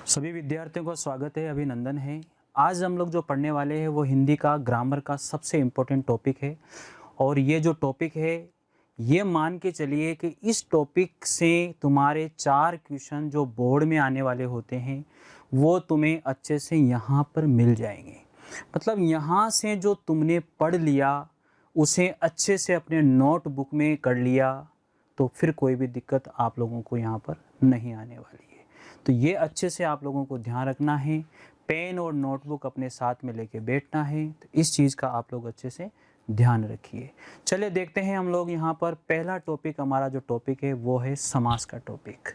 सभी विद्यार्थियों का स्वागत है, अभिनंदन है। आज हम लोग जो पढ़ने वाले हैं वो हिंदी का ग्रामर का सबसे इम्पोर्टेंट टॉपिक है। और ये जो टॉपिक है ये मान के चलिए कि इस टॉपिक से तुम्हारे 4 क्वेश्चन जो बोर्ड में आने वाले होते हैं वो तुम्हें अच्छे से यहाँ पर मिल जाएंगे। मतलब यहाँ से जो तुमने पढ़ लिया उसे अच्छे से अपने नोटबुक में कर लिया तो फिर कोई भी दिक्कत आप लोगों को यहाँ पर नहीं आने वाली है। तो ये अच्छे से आप लोगों को ध्यान रखना है। पेन और नोटबुक अपने साथ में लेके बैठना है। तो इस चीज़ का आप लोग अच्छे से ध्यान रखिए। चलिए देखते हैं हम लोग यहाँ पर पहला टॉपिक, हमारा जो टॉपिक है वो है समास का टॉपिक।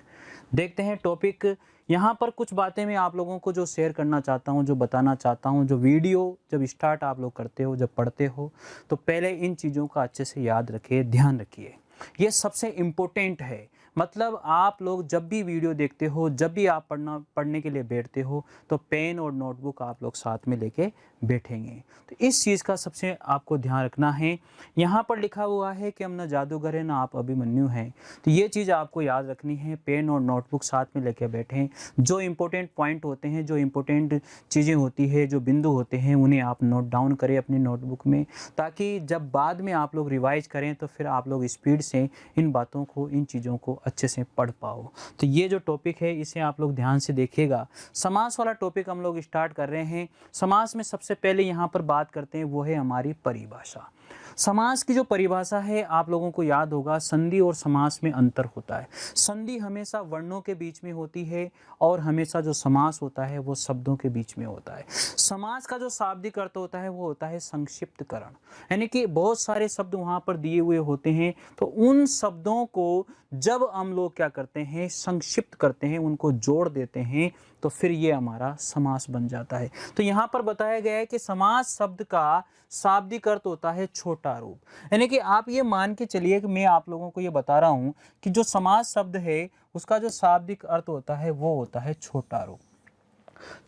देखते हैं टॉपिक। यहाँ पर कुछ बातें मैं आप लोगों को जो शेयर करना चाहता हूँ, जो बताना चाहता हूँ, जो वीडियो जब स्टार्ट आप लोग करते हो, जब पढ़ते हो तो पहले इन चीज़ों का अच्छे से याद रखिए, ध्यान रखिए। ये सबसे इम्पोर्टेंट है। मतलब आप लोग जब भी वीडियो देखते हो, जब भी आप पढ़ने के लिए बैठते हो तो पेन और नोटबुक आप लोग साथ में लेके बैठेंगे। तो इस चीज़ का सबसे आपको ध्यान रखना है। यहाँ पर लिखा हुआ है कि हम ना जादूगर हैं ना आप अभिमन्यु हैं। तो ये चीज़ आपको याद रखनी है। पेन और नोटबुक साथ में लेके बैठें। जो इम्पोर्टेंट पॉइंट होते हैं, जो इम्पोर्टेंट चीज़ें होती है, जो बिंदु होते हैं, उन्हें आप नोट डाउन करें अपनी नोटबुक में, ताकि जब बाद में आप लोग रिवाइज करें तो फिर आप लोग स्पीड से इन बातों को, इन चीज़ों को अच्छे से पढ़ पाओ। तो ये जो टॉपिक है इसे आप लोग ध्यान से देखिएगा। समास वाला टॉपिक हम लोग स्टार्ट कर रहे हैं। समास में सबसे पहले यहाँ पर बात करते हैं वो है हमारी परिभाषा। समास की जो परिभाषा है आप लोगों को याद होगा, संधि और समास में अंतर होता है। संधि हमेशा वर्णों के बीच में होती है और हमेशा जो समास होता है वो शब्दों के बीच में होता है। समास का जो शाब्दिक अर्थ होता है वो होता है संक्षिप्तकरण, यानी कि बहुत सारे शब्द वहाँ पर दिए हुए होते हैं तो उन शब्दों को जब हम लोग क्या करते हैं, संक्षिप्त करते हैं, उनको जोड़ देते हैं तो फिर ये हमारा समास बन जाता है। तो यहाँ पर बताया गया है कि समास शब्द का शाब्दिक अर्थ होता है छोटा रूप। यानी कि आप ये मान के चलिए कि मैं आप लोगों को ये बता रहा हूँ कि जो समास शब्द है उसका जो शाब्दिक अर्थ होता है वो होता है छोटा रूप।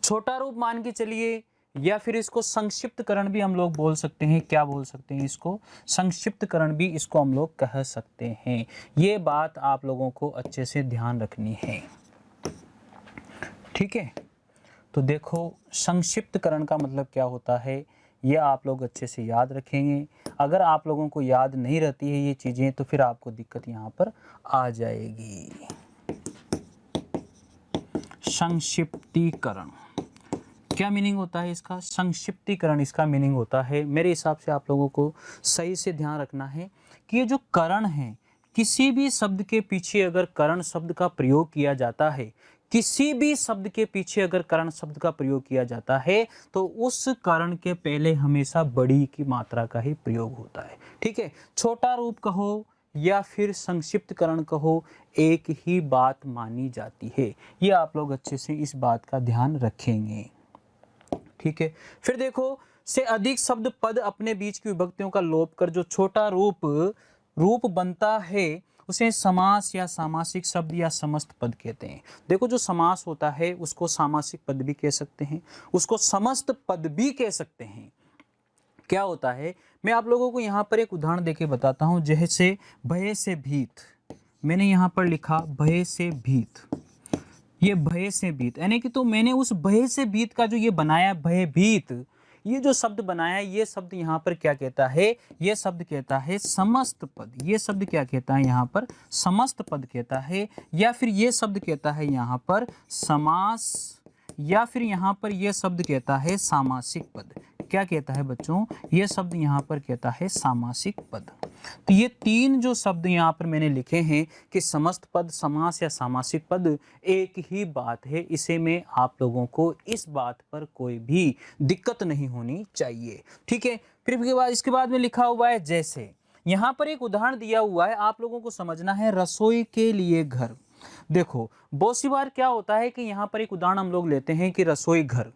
छोटा रूप मान के चलिए, या फिर इसको संक्षिप्तकरण भी हम लोग बोल सकते हैं। क्या बोल सकते हैं इसको? संक्षिप्तकरण भी इसको हम लोग कह सकते हैं। ये बात आप लोगों को अच्छे से ध्यान रखनी है, ठीक है। तो देखो संक्षिप्तकरण का मतलब क्या होता है ये आप लोग अच्छे से याद रखेंगे। अगर आप लोगों को याद नहीं रहती है ये चीज़ें तो फिर आपको दिक्कत यहाँ पर आ जाएगी। संक्षिप्तीकरण क्या मीनिंग होता है इसका? संक्षिप्तीकरण इसका मीनिंग होता है, मेरे हिसाब से आप लोगों को सही से ध्यान रखना है कि ये जो करण है, किसी भी शब्द के पीछे अगर करण शब्द का प्रयोग किया जाता है, किसी भी शब्द के पीछे अगर करण शब्द का प्रयोग किया जाता है तो उस करण के पहले हमेशा बड़ी की मात्रा का ही प्रयोग होता है, ठीक है। छोटा रूप कहो या फिर संक्षिप्तकरण कहो, एक ही बात मानी जाती है। ये आप लोग अच्छे से इस बात का ध्यान रखेंगे, ठीक है। फिर देखो, से अधिक शब्द पद अपने बीच की विभक्तियों का लोप कर जो छोटा रूप बनता है उसे समास या सामासिक शब्द या समस्त पद कहते हैं। देखो जो समास होता है उसको सामासिक पद भी कह सकते हैं, उसको समस्त पद भी कह सकते हैं। क्या होता है, मैं आप लोगों को यहाँ पर एक उदाहरण देके बताता हूँ। जैसे भय से भीत, मैंने यहाँ पर लिखा भय से भीत, ये भय से भीत, यानी कि तो मैंने उस भय से भीत का जो ये बनाया भयभीत, ये जो शब्द बनाया, ये शब्द यहाँ पर क्या कहता है? ये शब्द कहता है समस्त पद। ये शब्द क्या कहता है यहाँ पर? समस्त पद कहता है। या फिर ये शब्द कहता है यहाँ पर समास, या फिर यहाँ पर ये शब्द कहता है सामासिक पद। क्या कहता है बच्चों? ये शब्द यहाँ पर कहता है सामासिक पद। तो ये तीन जो शब्द यहाँ पर मैंने लिखे हैं कि समस्त पद, समास या सामासिक पद, एक ही बात है। इसे में आप लोगों को इस बात पर कोई भी दिक्कत नहीं होनी चाहिए, ठीक है। फिर इसके बाद में लिखा हुआ है जैसे, यहाँ पर एक उदाहरण दिया हुआ है, आप लोगों को समझना है, रसोई के लिए घर। देखो बहुत सी बार क्या होता है कि यहाँ पर एक उदाहरण हम लोग लेते हैं कि रसोई घर,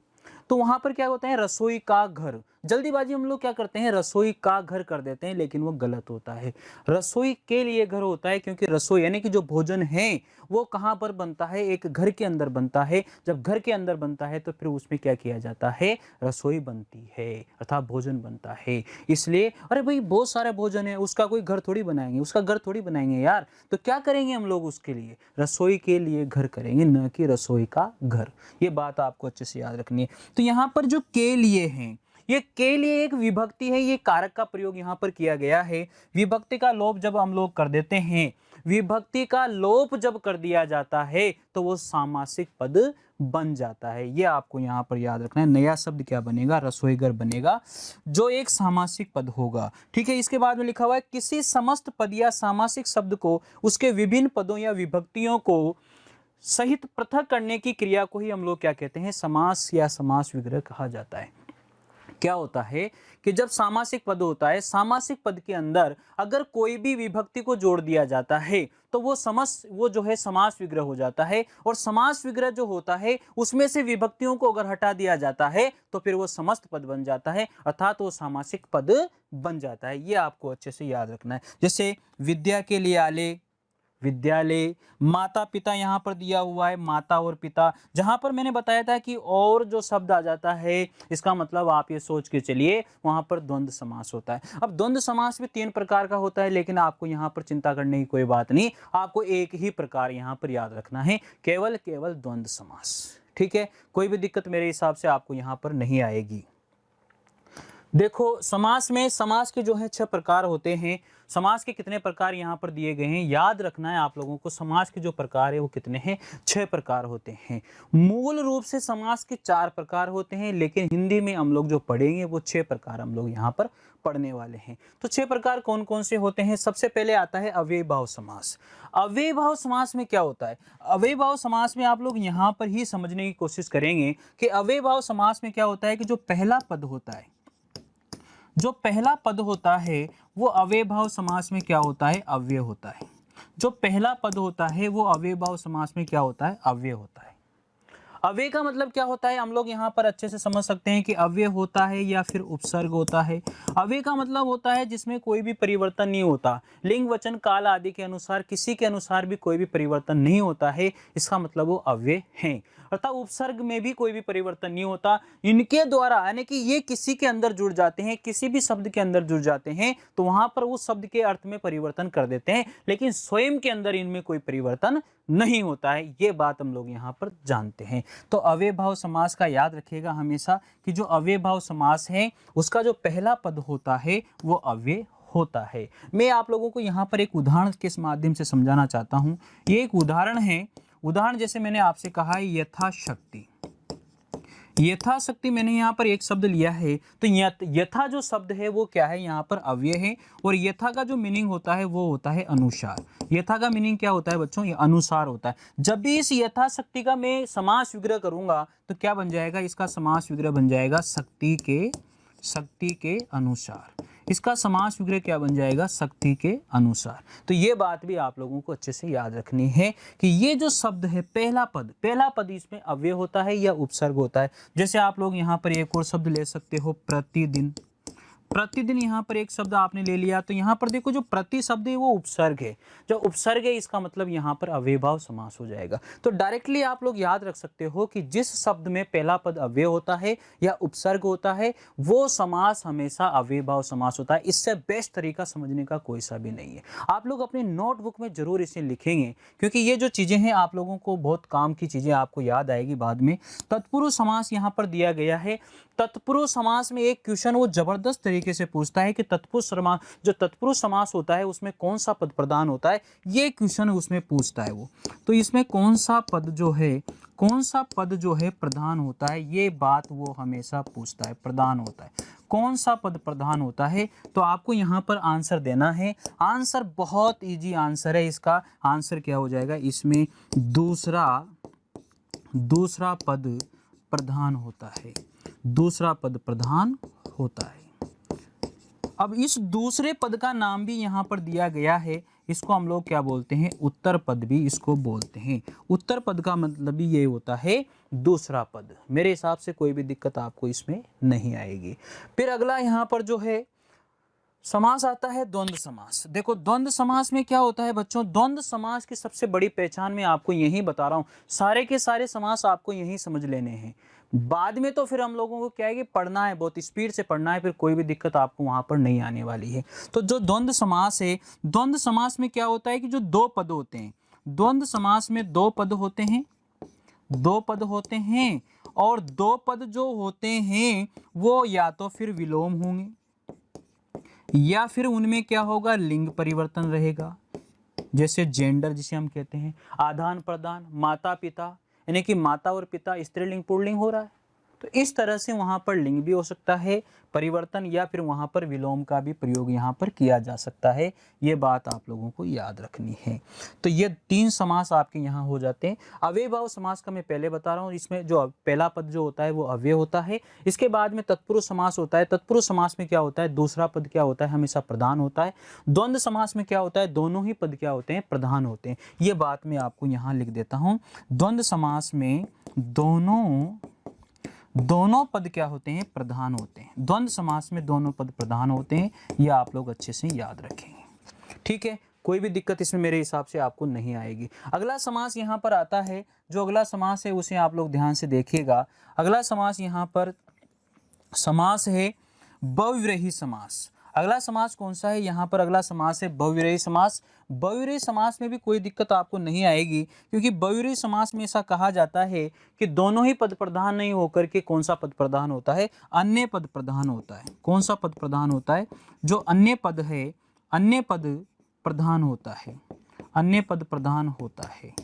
तो वहां पर क्या होता है, रसोई का घर। जल्दीबाजी हम लोग क्या करते हैं, रसोई का घर कर देते हैं, लेकिन वो गलत होता है। रसोई के लिए घर होता है, क्योंकि रसोई यानी कि जो भोजन है वो कहाँ पर बनता है, एक घर के अंदर बनता है। जब घर के अंदर बनता है तो फिर उसमें क्या किया जाता है, रसोई बनती है, अर्थात भोजन बनता है। इसलिए अरे भाई बहुत सारा भोजन है, उसका कोई घर थोड़ी बनाएंगे, उसका घर थोड़ी बनाएंगे यार, तो क्या करेंगे हम लोग उसके लिए, रसोई के लिए घर करेंगे, न कि रसोई का घर। ये बात आपको अच्छे से याद रखनी है। तो यहाँ पर जो के लिए है, ये के लिए एक विभक्ति है, ये कारक का प्रयोग यहाँ पर किया गया है। विभक्ति का लोप जब हम लोग कर देते हैं, विभक्ति का लोप जब कर दिया जाता है तो वो सामासिक पद बन जाता है। ये आपको यहाँ पर याद रखना है। नया शब्द क्या बनेगा, रसोईघर बनेगा, जो एक सामासिक पद होगा। ठीक है, इसके बाद में लिखा हुआ है किसी समस्त पद या सामासिक शब्द को उसके विभिन्न पदों या विभक्तियों को सहित पृथक करने की क्रिया को ही हम लोग क्या कहते हैं, समास या समास विग्रह कहा जाता है। क्या होता है कि जब सामासिक पद होता है, सामासिक पद के अंदर अगर कोई भी विभक्ति को जोड़ दिया जाता है तो वो जो है समास विग्रह हो जाता है। और समास विग्रह जो होता है उसमें से विभक्तियों को अगर हटा दिया जाता है तो फिर वो समस्त पद बन जाता है, अर्थात वो सामासिक पद बन जाता है। ये आपको अच्छे से याद रखना है। जैसे विद्या के लिए आले, विद्यालय, माता पिता यहाँ पर दिया हुआ है, माता और पिता। जहाँ पर मैंने बताया था कि और जो शब्द आ जाता है इसका मतलब आप ये सोच के चलिए वहाँ पर द्वंद्व समास होता है। अब द्वंद्व समास भी 3 प्रकार का होता है, लेकिन आपको यहाँ पर चिंता करने की कोई बात नहीं, आपको एक ही प्रकार यहाँ पर याद रखना है, केवल द्वंद्व समास। ठीक है, कोई भी दिक्कत मेरे हिसाब से आपको यहाँ पर नहीं आएगी। देखो समास में, समास के जो है 6 प्रकार होते हैं। समास के कितने प्रकार यहाँ पर दिए गए हैं, याद रखना है आप लोगों को। समास के जो प्रकार है वो कितने हैं, 6 प्रकार होते हैं। मूल रूप से समास के 4 प्रकार होते हैं, लेकिन हिंदी में हम लोग जो पढ़ेंगे वो 6 प्रकार हम लोग यहाँ पर पढ़ने वाले हैं। तो 6 प्रकार कौन कौन से होते हैं। सबसे पहले आता है अव्ययभाव समास। अव्ययभाव समास में क्या होता है, अव्ययभाव समास में आप लोग यहाँ पर ही समझने की कोशिश करेंगे कि अव्ययभाव समास में क्या होता है कि जो पहला पद होता है, जो पहला पद होता है वो अव्ययभाव समास में क्या होता है, अव्यय होता है। जो पहला पद होता है वो अव्ययभाव समास में क्या होता है, अव्यय होता है। अव्यय का मतलब क्या होता है, हम लोग यहाँ पर अच्छे से समझ सकते हैं कि अव्यय होता है या फिर उपसर्ग होता है। अव्यय का मतलब होता है जिसमें कोई भी परिवर्तन नहीं होता, लिंग वचन काल आदि के अनुसार किसी के अनुसार भी कोई भी परिवर्तन नहीं होता है, इसका मतलब वो अव्यय है। अर्थात उपसर्ग में भी कोई भी परिवर्तन नहीं होता, इनके द्वारा यानी कि ये किसी के अंदर जुड़ जाते हैं, किसी भी शब्द के अंदर जुड़ जाते हैं तो वहां पर उस शब्द के अर्थ में परिवर्तन कर देते हैं, लेकिन स्वयं के अंदर इनमें कोई परिवर्तन नहीं होता है। ये बात हम लोग यहाँ पर जानते हैं। तो अव्ययभाव समास का याद रखिएगा हमेशा कि जो अव्ययभाव समास है उसका जो पहला पद होता है वो अव्यय होता है। मैं आप लोगों को यहाँ पर एक उदाहरण के माध्यम से समझाना चाहता हूँ। ये एक उदाहरण है। उदाहरण जैसे मैंने आपसे कहा है यथाशक्ति, यथाशक्ति मैंने यहाँ पर एक शब्द लिया है, तो यथा जो शब्द है वो क्या है, यहाँ पर अव्यय है। और यथा का जो मीनिंग होता है वो होता है अनुसार। यथा का मीनिंग क्या होता है बच्चों, ये अनुसार होता है। जब भी इस यथाशक्ति का मैं समास विग्रह करूंगा तो क्या बन जाएगा, इसका समास विग्रह बन जाएगा शक्ति के अनुसार। इसका समास विग्रह क्या बन जाएगा, शक्ति के अनुसार। तो ये बात भी आप लोगों को अच्छे से याद रखनी है कि ये जो शब्द है पहला पद इसमें अव्यय होता है या उपसर्ग होता है। जैसे आप लोग यहाँ पर एक और शब्द ले सकते हो, प्रतिदिन। प्रतिदिन यहाँ पर एक शब्द आपने ले लिया, तो यहाँ पर देखो जो प्रति शब्द है वो उपसर्ग है। जो उपसर्ग है इसका मतलब यहाँ पर अव्ययभाव समास हो जाएगा। तो डायरेक्टली आप लोग याद रख सकते हो कि जिस शब्द में पहला पद अव्यय होता है या उपसर्ग होता है वो समास हमेशा अव्ययभाव समास होता है। इससे बेस्ट तरीका समझने का कोई सा भी नहीं है। आप लोग अपनी नोटबुक में जरूर इसे लिखेंगे, क्योंकि ये जो चीजें हैं आप लोगों को बहुत काम की चीजें आपको याद आएगी बाद में। तत्पुरुष समास यहाँ पर दिया गया है। तत्पुरुष समास में एक क्वेश्चन वो जबरदस्त तरीके से पूछता है कि तत्पुरुष समास होता है उसमें कौन सा पद प्रधान होता है, ये क्वेश्चन उसमें पूछता है वो। तो इसमें कौन सा पद जो है प्रधान होता है, ये बात वो हमेशा पूछता है। प्रधान होता है, कौन सा पद प्रधान होता है, तो आपको यहाँ पर आंसर देना है। आंसर बहुत इजी आंसर है। इसका आंसर क्या हो जाएगा, इसमें दूसरा पद प्रधान होता है। दूसरा पद प्रधान होता है। अब इस दूसरे पद का नाम भी यहाँ पर दिया गया है, इसको हम लोग क्या बोलते हैं, उत्तर पद भी इसको बोलते हैं। उत्तर पद का मतलब भी ये होता है दूसरा पद। मेरे हिसाब से कोई भी दिक्कत आपको इसमें नहीं आएगी। फिर अगला यहाँ पर जो है समास आता है द्वंद्व समास। देखो द्वंद्व समास में क्या होता है बच्चों, द्वंद्व समास की सबसे बड़ी पहचान मैं आपको यही बता रहा हूँ। सारे के सारे समास आपको यही समझ लेने हैं। बाद में तो फिर हम लोगों को क्या है कि पढ़ना है, बहुत स्पीड से पढ़ना है, फिर कोई भी दिक्कत आपको वहां पर नहीं आने वाली है। तो जो द्वंद्व समास है, द्वंद्व समास में क्या होता है कि जो दो पद होते हैं, द्वंद्व समास में दो पद होते हैं, दो पद होते हैं, और दो पद जो होते हैं वो या तो फिर विलोम होंगे या फिर उनमें क्या होगा, लिंग परिवर्तन रहेगा। जैसे जेंडर जिसे हम कहते हैं, आदान प्रदान, माता पिता, यानी कि माता और पिता स्त्रीलिंग पुल्लिंग हो रहा है, तो इस तरह से वहां पर लिंग भी हो सकता है परिवर्तन, या फिर वहां पर विलोम का भी प्रयोग यहाँ पर किया जा सकता है। ये बात आप लोगों को याद रखनी है। तो ये तीन समास आपके यहाँ हो जाते हैं। अव्ययभाव समास का मैं पहले बता रहा हूँ, इसमें जो पहला पद जो होता है वो अव्यय होता है। इसके बाद में तत्पुरुष समास होता है। तत्पुरुष समास में क्या होता है, दूसरा पद क्या होता है, हमेशा प्रधान होता है। द्वंद्व समास में क्या होता है, दोनों ही पद क्या होते हैं, प्रधान होते हैं। ये बात मैं आपको यहाँ लिख देता हूँ। द्वंद्व समास में दोनों पद क्या होते हैं, प्रधान होते हैं। द्वंद्व समास में दोनों पद प्रधान होते हैं, ये आप लोग अच्छे से याद रखेंगे। ठीक है, कोई भी दिक्कत इसमें मेरे हिसाब से आपको नहीं आएगी। अगला समास यहाँ पर आता है, जो अगला समास है उसे आप लोग ध्यान से देखिएगा। अगला समास यहाँ पर समास है बहुव्रीहि समास। अगला समास कौन सा है, यहाँ पर अगला समास है बहुव्रीहि समास। बहुव्रीहि समास में भी कोई दिक्कत आपको नहीं आएगी, क्योंकि बहुव्रीहि समास में ऐसा कहा जाता है कि दोनों ही पद प्रधान नहीं होकर के कौन सा पद प्रधान होता है, अन्य पद प्रधान होता है। कौन सा पद प्रधान होता है, जो अन्य पद है, अन्य पद प्रधान होता है, अन्य पद प्रधान होता है।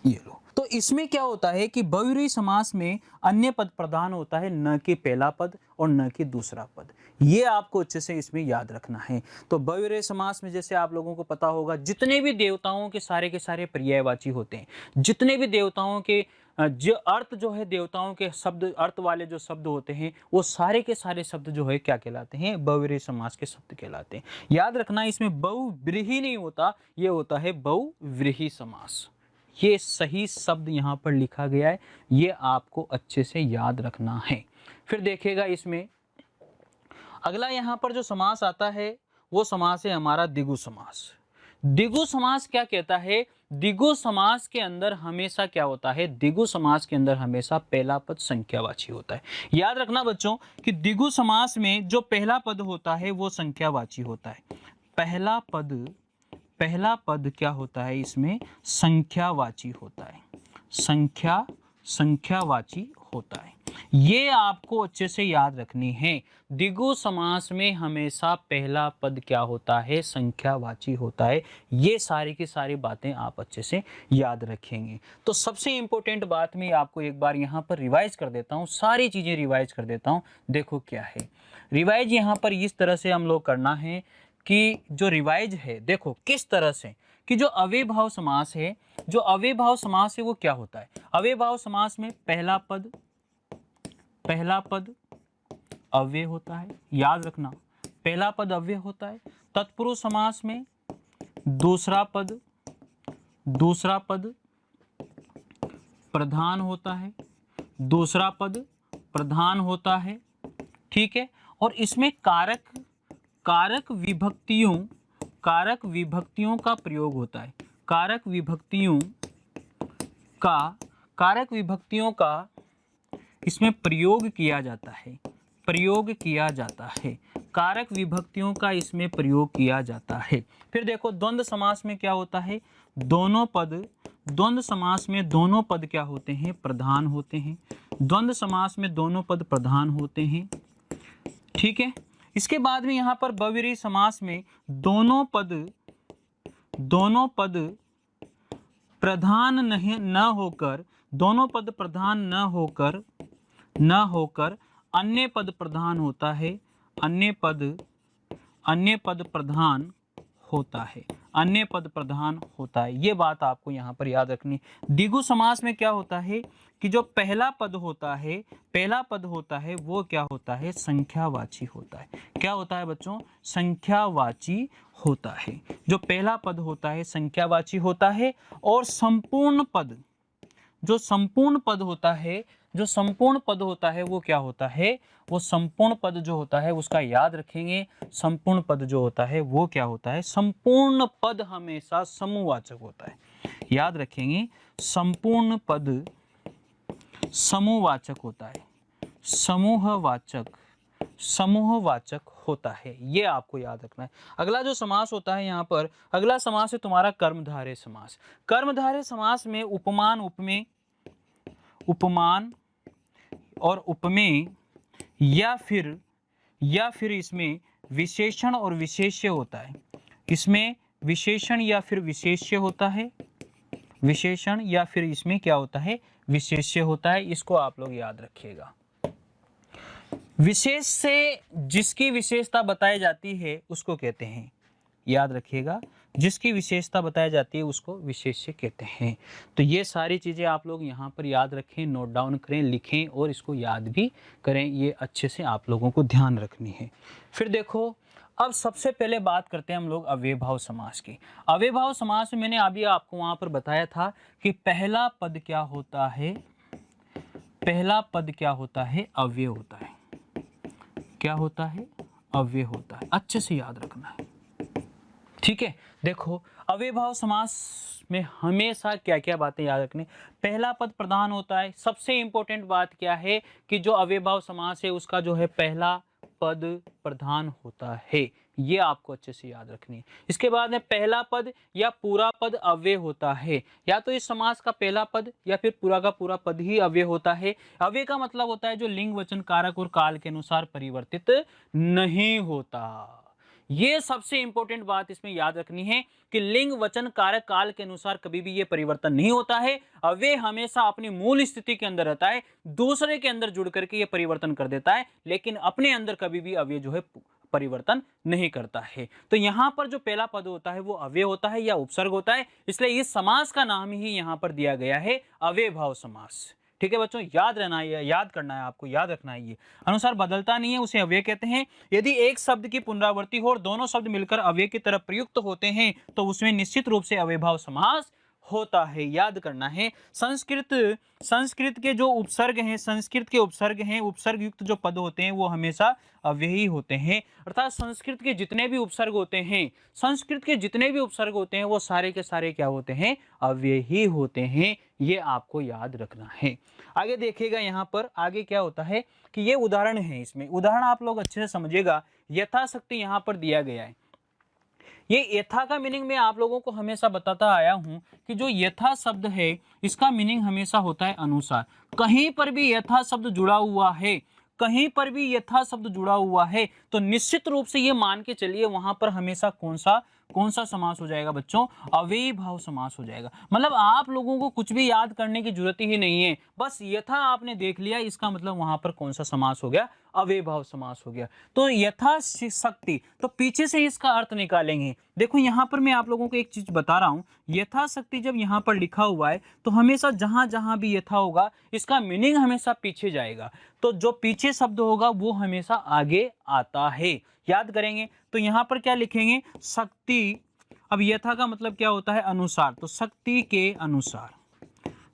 ये लो, तो इसमें क्या होता है कि बहुव्रीहि समास में अन्य पद प्रधान होता है, न कि पहला पद और न कि दूसरा पद। ये आपको अच्छे से इसमें याद रखना है। तो बहुव्रीहि समास में जैसे आप लोगों को पता होगा, जितने भी देवताओं के सारे पर्यायवाची होते हैं, जितने भी देवताओं के जो अर्थ जो है, देवताओं के शब्द अर्थ वाले जो शब्द होते हैं, वो सारे के सारे शब्द जो है क्या कहलाते हैं, बहुव्रीहि समास के शब्द कहलाते हैं। याद रखना, इसमें बहुव्रीहि नहीं होता, ये होता है बहुव्रीहि समास। ये सही शब्द यहाँ पर लिखा गया है, ये आपको अच्छे से याद रखना है। फिर देखिएगा इसमें अगला यहाँ पर जो समास आता है वो समास है हमारा द्विगु समास। द्विगु समास क्या कहता है, द्विगु समास के अंदर हमेशा क्या होता है, द्विगु समास के अंदर हमेशा पहला पद संख्यावाची होता है। याद रखना बच्चों कि द्विगु समास में जो पहला पद होता है वो संख्यावाची होता है। पहला पद क्या होता है, इसमें संख्यावाची होता है, संख्यावाची होता है। ये आपको अच्छे से याद रखनी है। द्विगु समास में हमेशा पहला पद क्या होता है, संख्यावाची होता है। ये सारी की सारी बातें आप अच्छे से याद रखेंगे। तो सबसे इंपॉर्टेंट बात मैं आपको एक बार यहाँ पर रिवाइज कर देता हूँ, सारी चीजें रिवाइज कर देता हूँ। देखो क्या है रिवाइज, यहाँ पर इस तरह से हम लोग करना है कि जो रिवाइज है, देखो किस तरह से कि जो अव्ययभाव समास है, जो अव्ययभाव समास है वो क्या होता है। अव्ययभाव समास में पहला पद अव्यय होता है, याद रखना पहला पद अव्यय होता है। तत्पुरुष समास में दूसरा पद प्रधान होता है, दूसरा पद प्रधान होता है, ठीक है। और इसमें कारक विभक्तियों का प्रयोग होता है, कारक विभक्तियों का इसमें प्रयोग किया जाता है, कारक विभक्तियों का इसमें प्रयोग किया जाता है। फिर देखो द्वंद्व समास में क्या होता है, द्वंद्व समास में दोनों पद क्या होते हैं, प्रधान होते हैं। द्वंद्व समास में दोनों पद प्रधान होते हैं, ठीक है। इसके बाद में यहाँ पर बहुव्रीहि समास में दोनों पद प्रधान न होकर, दोनों पद प्रधान न होकर अन्य पद प्रधान होता है, अन्य पद प्रधान होता है, अन्य पद प्रधान होता है। ये बात आपको यहाँ पर याद रखनी। द्विगु समास में क्या होता है कि जो पहला पद होता है वो क्या होता है, संख्यावाची होता है। क्या होता है बच्चों, संख्यावाची होता है। जो पहला पद होता है संख्यावाची होता है, और संपूर्ण पद, जो संपूर्ण पद होता है वो क्या होता है, वो संपूर्ण पद जो होता है उसका याद रखेंगे। संपूर्ण पद जो होता है वो क्या होता है, संपूर्ण पद हमेशा समूहवाचक होता है। याद रखेंगे, संपूर्ण पद समूहवाचक होता है, समूहवाचक होता है। ये आपको याद रखना है। अगला जो समास होता है यहाँ पर, अगला समास है तुम्हारा कर्मधारय समास। कर्मधारय समास में उपमान और उपमेय या फिर इसमें विशेषण और विशेष्य होता है। इसमें विशेषण या फिर विशेष्य होता है, विशेषण या फिर इसमें क्या होता है, विशेष्य होता है। इसको आप लोग याद रखिएगा। विशेष से जिसकी विशेषता बताई जाती है उसको कहते हैं, याद रखिएगा, जिसकी विशेषता बताई जाती है उसको विशेष्य कहते हैं। तो ये सारी चीजें आप लोग यहाँ पर याद रखें, नोट डाउन करें, लिखें और इसको याद भी करें। ये अच्छे से आप लोगों को ध्यान रखनी है। फिर देखो, अब सबसे पहले बात करते हैं हम लोग अव्ययभाव समास की। अव्ययभाव समास में मैंने अभी आपको वहां पर बताया था कि पहला पद क्या होता है, पहला पद क्या होता है, अव्यय होता है। क्या होता है, अव्यय होता है। अच्छे से याद रखना है, ठीक है। देखो, अव्ययभाव समास में हमेशा क्या क्या बातें याद रखनी। पहला पद प्रधान होता है। सबसे इंपॉर्टेंट बात क्या है कि जो अव्ययभाव समास है उसका जो है पहला पद प्रधान होता है। ये आपको अच्छे से याद रखनी है। इसके बाद में पहला पद या पूरा पद अव्यय होता है। या तो इस समास का पहला पद या फिर पूरा का पूरा पद ही अव्यय होता है। अव्यय का मतलब होता है जो लिंग, वचन, कारक और काल के अनुसार परिवर्तित नहीं होता। ये सबसे इंपॉर्टेंट बात इसमें याद रखनी है कि लिंग, वचन, कारक, काल के अनुसार कभी भी ये परिवर्तन नहीं होता है। अव्यय हमेशा अपनी मूल स्थिति के अंदर रहता है, दूसरे के अंदर जुड़ करके ये परिवर्तन कर देता है, लेकिन अपने अंदर कभी भी अव्यय जो है परिवर्तन नहीं करता है। तो यहाँ पर जो पहला पद होता है वो अव्यय होता है या उपसर्ग होता है, इसलिए इस समास का नाम ही यहाँ पर दिया गया है अव्ययभाव समास। ठीक है बच्चों, याद रहना है, याद करना है, आपको याद रखना है। ये अनुसार बदलता नहीं है, उसे अव्यय कहते हैं। यदि एक शब्द की पुनरावृत्ति हो और दोनों शब्द मिलकर अव्यय की तरफ प्रयुक्त होते हैं तो उसमें निश्चित रूप से अव्ययभाव समास होता है। याद करना है। संस्कृत के जो उपसर्ग हैं, संस्कृत के उपसर्ग हैं, उपसर्ग युक्त जो पद होते हैं वो हमेशा अव्ययी होते हैं। अर्थात संस्कृत के जितने भी उपसर्ग होते हैं, संस्कृत के जितने भी उपसर्ग होते हैं वो सारे के सारे क्या होते हैं, अव्ययी होते हैं। ये आपको याद रखना है। आगे देखिएगा, यहाँ पर आगे क्या होता है कि ये उदाहरण है। इसमें उदाहरण आप लोग अच्छे से समझिएगा। यथाशक्ति यहाँ पर दिया गया है। ये यथा का मीनिंग मैं आप लोगों को हमेशा बताता आया हूं कि जो यथा शब्द है इसका मीनिंग हमेशा होता है अनुसार। कहीं पर भी यथा शब्द जुड़ा हुआ है, कहीं पर भी यथा शब्द जुड़ा हुआ है तो निश्चित रूप से ये मान के चलिए वहां पर हमेशा कौन सा समास हो जाएगा बच्चों, अव्ययभाव समास हो जाएगा। मतलब आप लोगों को कुछ भी याद करने की जरूरत ही नहीं है, बस यथा आपने देख लिया, इसका मतलब वहां पर कौन सा समास हो गया, अव्ययभाव समास हो गया। तो यथा शक्ति, तो पीछे से इसका अर्थ निकालेंगे। देखो यहाँ पर मैं आप लोगों को एक चीज बता रहा हूं, यथाशक्ति जब यहाँ पर लिखा हुआ है तो हमेशा जहां जहां भी यथा होगा इसका मीनिंग हमेशा पीछे जाएगा, तो जो पीछे शब्द होगा वो हमेशा आगे आता है। याद करेंगे तो यहाँ पर क्या लिखेंगे, शक्ति। अब यथा का मतलब क्या होता है, अनुसार, तो शक्ति के अनुसार,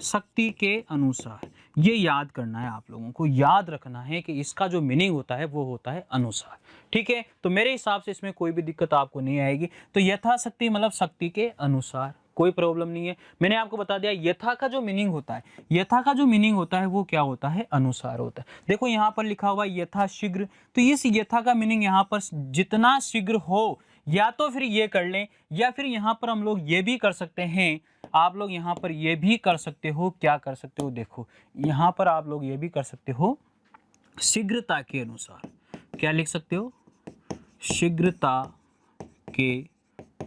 शक्ति के अनुसार। ये याद करना है, आप लोगों को याद रखना है कि इसका जो मीनिंग होता है वो होता है अनुसार। ठीक है, तो मेरे हिसाब से इसमें कोई भी दिक्कत आपको नहीं आएगी। तो यथाशक्ति मतलब शक्ति के अनुसार, कोई प्रॉब्लम नहीं है। मैंने आपको बता दिया यथा का जो मीनिंग होता है, यथा का जो मीनिंग होता है वो क्या होता है, अनुसार होता है। देखो यहाँ पर लिखा हुआ यथा शीघ्र, तो इस यथा का मीनिंग यहाँ पर जितना शीघ्र हो, या तो फिर ये कर लें या फिर यहाँ पर हम लोग ये भी कर सकते हैं, आप लोग यहाँ पर ये भी कर सकते हो, क्या कर सकते हो, देखो यहाँ पर आप लोग ये भी कर सकते हो शीघ्रता के अनुसार। क्या लिख सकते हो, शीघ्रता के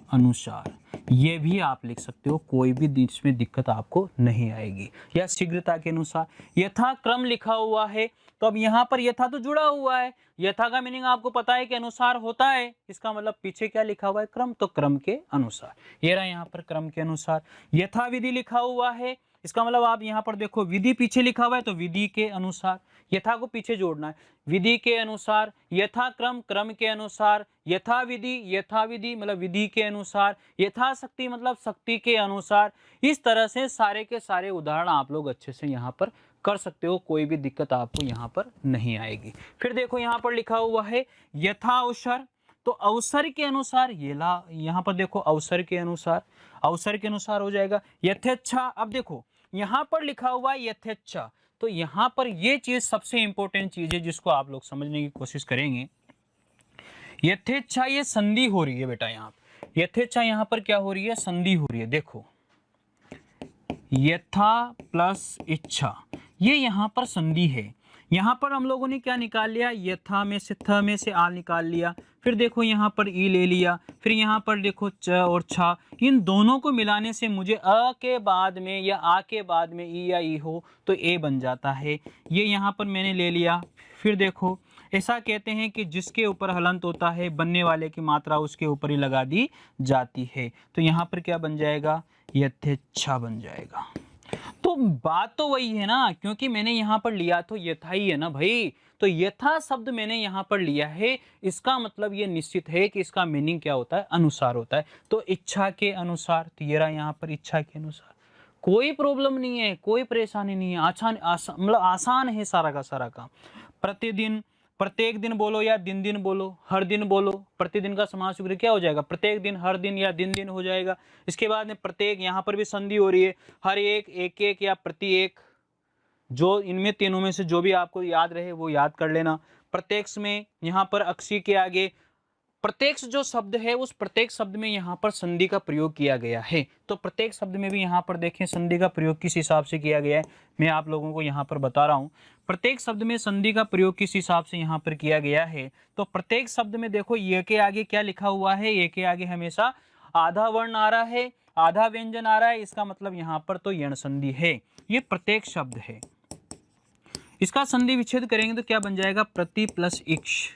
अनुसार। ये भी आप लिख सकते हो, कोई भी इसमें दिक्कत आपको नहीं आएगी। या शीघ्रता के अनुसार यथाक्रम लिखा हुआ है, तो अब यहाँ पर यथा तो जुड़ा हुआ है, यथा का मीनिंग आपको पता है कि अनुसार होता है, इसका मतलब पीछे क्या लिखा हुआ है, क्रम, तो क्रम के अनुसार। ये रहा यहाँ पर क्रम के अनुसार। यथा विधि लिखा हुआ है, इसका मतलब आप यहाँ पर देखो विधि पीछे लिखा हुआ है तो विधि के अनुसार, यथा को पीछे जोड़ना है, विधि के अनुसार, यथाक्रम क्रम के अनुसार, यथाविधि मतलब विधि के अनुसार, यथाशक्ति मतलब शक्ति के अनुसार। इस तरह से सारे के सारे उदाहरण आप लोग अच्छे से यहाँ पर कर सकते हो, कोई भी दिक्कत आपको यहाँ पर नहीं आएगी। फिर देखो यहाँ पर लिखा हुआ है यथा अवसर, तो अवसर के अनुसार, ये ला यहाँ पर देखो अवसर के अनुसार, अवसर के अनुसार हो जाएगा यथेच्छा। अब देखो यहाँ पर लिखा हुआ है यथेच्छा, तो यहाँ पर ये चीज सबसे इंपॉर्टेंट चीज है जिसको आप लोग समझने की कोशिश करेंगे। यथेच्छा ये संधि हो रही है बेटा, यहाँ यथेच्छा यहाँ पर क्या हो रही है, संधि हो रही है। देखो यथा प्लस इच्छा, ये यहाँ पर संधि है। यहाँ पर हम लोगों ने क्या निकाल लिया, यथा में से थ में से आ निकाल लिया, फिर देखो यहाँ पर ई ले लिया, फिर यहाँ पर देखो च और छा, इन दोनों को मिलाने से मुझे अ के बाद में या आ के बाद में ई या ई हो तो ए बन जाता है। ये यहाँ पर मैंने ले लिया। फिर देखो ऐसा कहते हैं कि जिसके ऊपर हलंत होता है बनने वाले की मात्रा उसके ऊपर ही लगा दी जाती है, तो यहाँ पर क्या बन जाएगा, यथेच्छा बन जाएगा। तो बात तो वही है ना, क्योंकि मैंने यहाँ पर लिया तो यथा ही है ना भाई, तो यथा शब्द मैंने यहाँ पर लिया है, इसका मतलब ये निश्चित है कि इसका मीनिंग क्या होता है, अनुसार होता है। तो इच्छा के अनुसार, तो ये रहा यहाँ पर इच्छा के अनुसार, कोई प्रॉब्लम नहीं है, कोई परेशानी नहीं है, मतलब आसान है सारा का सारा काम। प्रतिदिन, प्रत्येक दिन बोलो या दिन दिन बोलो, हर दिन बोलो, प्रतिदिन का समास विग्रह क्या हो जाएगा, प्रत्येक दिन, हर दिन या दिन दिन हो जाएगा। इसके बाद में प्रत्येक, यहाँ पर भी संधि हो रही है, हर एक, एक एक या प्रति एक, जो इनमें तीनों में से जो भी आपको याद रहे वो याद कर लेना। प्रत्यक्ष में यहाँ पर अक्षी के आगे प्रत्यक्ष जो शब्द है उस प्रत्येक शब्द में यहाँ पर संधि का प्रयोग किया गया है, तो प्रत्येक शब्द में भी यहाँ पर देखें संधि का प्रयोग किस हिसाब से किया गया है, मैं आप लोगों को यहाँ पर बता रहा हूँ। प्रत्येक शब्द में संधि का प्रयोग किस हिसाब से यहाँ पर किया गया है, तो प्रत्येक शब्द में देखो ये के आगे क्या लिखा हुआ है, ये के आगे हमेशा आधा वर्ण आ रहा है, आधा व्यंजन आ रहा है, इसका मतलब यहाँ पर तो यण संधि है, ये प्रत्येक शब्द है। इसका संधि विच्छेद करेंगे तो क्या बन जाएगा, प्रति प्लस इक्ष,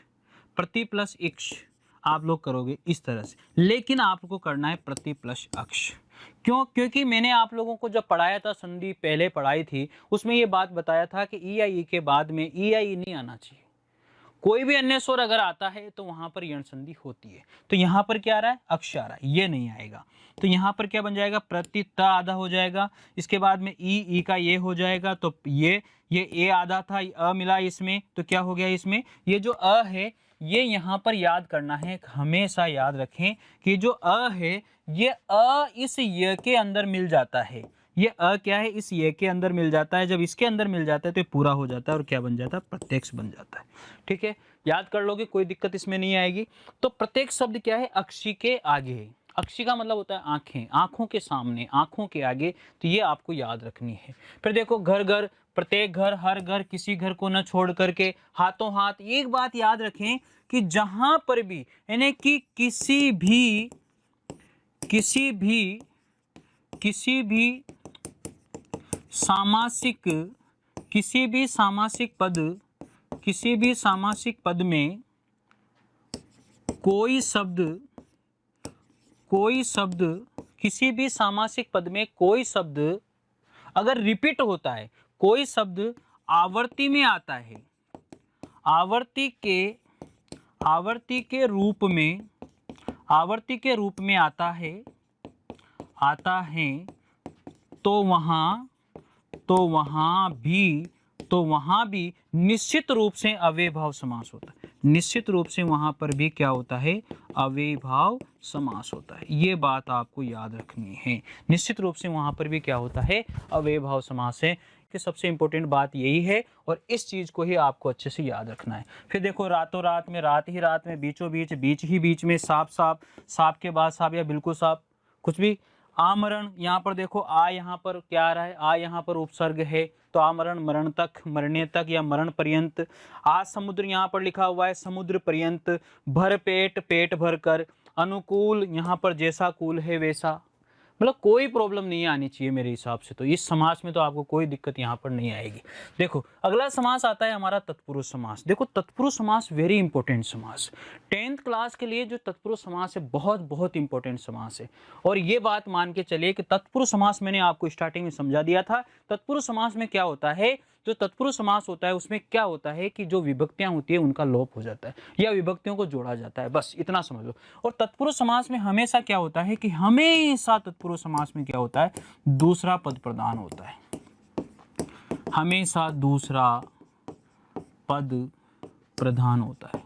प्रति प्लस इक्ष आप लोग करोगे इस तरह से, लेकिन आपको करना है प्रति प्लस अक्ष। क्यों, क्योंकि मैंने आप लोगों को जब पढ़ाया था संधि, पहले पढ़ाई थी, उसमें ये बात बताया था कि ई या ई के बाद में ई या ई नहीं आना चाहिए, कोई भी अन्य स्वर अगर आता है तो वहां पर यण संधि होती है। तो यहाँ पर क्या आ रहा है, अक्ष आ रहा है, ये नहीं आएगा, तो यहाँ पर क्या बन जाएगा, प्रति त आधा हो जाएगा, इसके बाद में ई का ये हो जाएगा, तो ये ए आधा था, अ मिला इसमें, तो क्या हो गया इसमें, ये जो अ है ये यहाँ पर याद करना है, हमेशा याद रखें कि जो अ है ये अ इस य के अंदर मिल जाता है, ये अ क्या है, इस ये के अंदर मिल जाता है, जब इसके अंदर मिल जाता है तो ये पूरा हो जाता है और क्या बन जाता है, प्रत्यक्ष बन जाता है। ठीक है, याद कर लोगे, कोई दिक्कत इसमें नहीं आएगी। तो प्रत्येक शब्द क्या है, अक्षी के आगे है, अक्षी का मतलब होता है आंखें, आंखों के सामने, आंखों के आगे, तो ये आपको याद रखनी है। फिर देखो घर घर, प्रत्येक घर, हर घर, किसी घर को न छोड़ करके, हाथों हाथ। एक बात याद रखें कि जहां पर भी यानी कि किसी भी सामासिक पद में कोई शब्द, किसी भी सामासिक पद में कोई शब्द अगर रिपीट होता है, कोई शब्द आवर्ती में आता है, आवर्ती के रूप में आता है, तो वहाँ भी निश्चित रूप से अव्ययभाव समास होता है, निश्चित रूप से वहाँ पर भी क्या होता है, अव्ययभाव समास होता है। ये बात आपको याद रखनी है, निश्चित रूप से वहाँ पर भी क्या होता है, अव्ययभाव समास है, कि सबसे इंपॉर्टेंट बात यही है और इस चीज़ को ही आपको अच्छे से याद रखना है। फिर देखो रातों रात में, रात ही रात में, बीचों बीच, बीच ही बीच में, साफ साफ, साफ के बाद साफ या बिल्कुल साफ, कुछ भी। आमरण, यहाँ पर देखो आ यहाँ पर क्या आ रहा है, आ यहाँ पर उपसर्ग है, तो आमरण मरण तक, मरने तक या मरण पर्यंत। आज समुद्र यहाँ पर लिखा हुआ है, समुद्र पर्यंत। भर पेट, पेट भर कर। अनुकूल, यहाँ पर जैसा कूल है वैसा, मतलब कोई प्रॉब्लम नहीं आनी चाहिए मेरे हिसाब से। तो इस समास में तो आपको कोई दिक्कत यहाँ पर नहीं आएगी। देखो अगला समास आता है हमारा तत्पुरुष समास। देखो तत्पुरुष समास वेरी इंपॉर्टेंट समास, 10th क्लास के लिए जो तत्पुरुष समास है बहुत बहुत इंपॉर्टेंट समास है। और ये बात मान के चलिए कि तत्पुरुष समास मैंने आपको स्टार्टिंग में समझा दिया था। तत्पुरुष समास में क्या होता है, जो तत्पुरुष समास होता है उसमें क्या होता है कि जो विभक्तियां होती है उनका लोप हो जाता है या विभक्तियों को जोड़ा जाता है, बस इतना समझ लो। और तत्पुरुष समास में हमेशा क्या होता है कि हमेशा तत्पुरुष समास में क्या होता है, दूसरा पद प्रधान होता है, हमेशा दूसरा पद प्रधान होता है।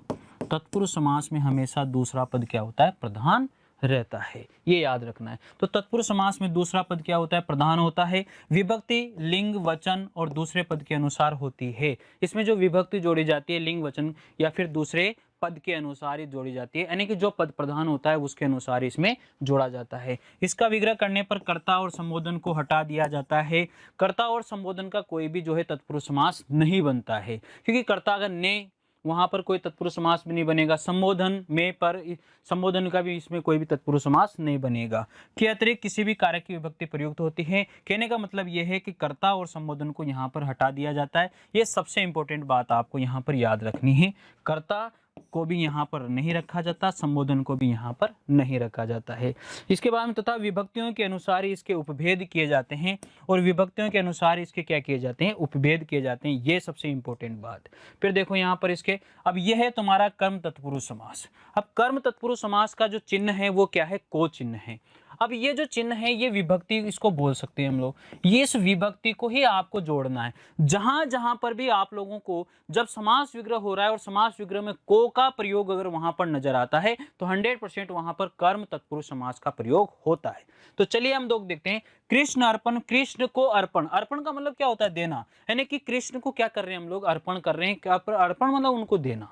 तत्पुरुष समास में हमेशा दूसरा पद क्या होता है, प्रधान रहता है, ये याद रखना है। तो तत्पुरुष समास में दूसरा पद क्या होता है, प्रधान होता है। विभक्ति लिंग वचन और दूसरे पद के अनुसार होती है। इसमें जो विभक्ति जोड़ी जाती है लिंग वचन या फिर दूसरे पद के अनुसार ही जोड़ी जाती है, यानी कि जो पद प्रधान होता है उसके अनुसार इसमें जोड़ा जाता है। इसका विग्रह करने पर कर्ता और संबोधन को हटा दिया जाता है। कर्ता और संबोधन का कोई भी जो है तत्पुरुष समास नहीं बनता है, क्योंकि कर्ता अगर ने वहां पर कोई तत्पुरुष समास भी नहीं बनेगा। संबोधन में पर संबोधन का भी इसमें कोई भी तत्पुरुष समास नहीं बनेगा। के अतिरिक्त किसी भी कारक की विभक्ति प्रयुक्त होती है। कहने का मतलब यह है कि कर्ता और संबोधन को यहाँ पर हटा दिया जाता है। ये सबसे इंपॉर्टेंट बात आपको यहाँ पर याद रखनी है। कर्ता को भी यहाँ पर नहीं रखा जाता, संबोधन को भी यहाँ पर नहीं रखा जाता है। इसके बाद में तथा विभक्तियों के अनुसार इसके उपभेद किए जाते हैं और विभक्तियों के अनुसार इसके क्या किए जाते हैं, उपभेद किए जाते हैं। ये सबसे इंपॉर्टेंट बात। फिर देखो यहाँ पर इसके, अब यह है तुम्हारा कर्म तत्पुरुष समास। अब कर्म तत्पुरुष समास का जो चिन्ह है वो क्या है, को चिन्ह है। अब ये जो चिन्ह है ये विभक्ति इसको बोल सकते हैं हम लोग, ये इस विभक्ति को ही आपको जोड़ना है। जहां जहां पर भी आप लोगों को जब समास विग्रह हो रहा है और समास विग्रह में को का प्रयोग अगर वहां पर नजर आता है तो 100% वहां पर कर्म तत्पुरुष समास का प्रयोग होता है। तो चलिए हम लोग देखते हैं। कृष्ण अर्पण, कृष्ण को अर्पण, अर्पण का मतलब क्या होता है, देना, यानी कि कृष्ण को क्या कर रहे हैं हम लोग, अर्पण कर रहे हैं। अर्पण मतलब उनको देना,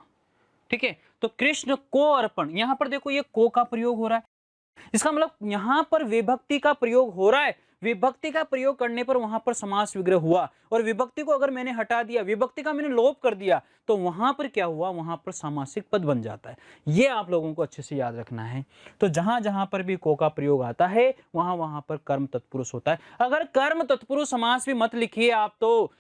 ठीक है। तो कृष्ण को अर्पण, यहां पर देखो ये को का प्रयोग हो रहा है, इसका मतलब यहां पर विभक्ति का प्रयोग हो रहा है। विभक्ति का प्रयोग करने पर वहां पर समास विग्रह हुआ और विभक्ति को अगर मैंने हटा दिया, विभक्ति का मैंने लोप कर दिया, तो वहां पर क्या हुआ, वहां पर सामासिक पद बन जाता है। ये आप लोगों को अच्छे से याद रखना है। तो जहां जहां पर भी को का प्रयोग आता है वहां वहां पर कर्म तत्पुरुष होता है। अगर कर्म तत्पुरुष समास भी मत लिखिए आप तो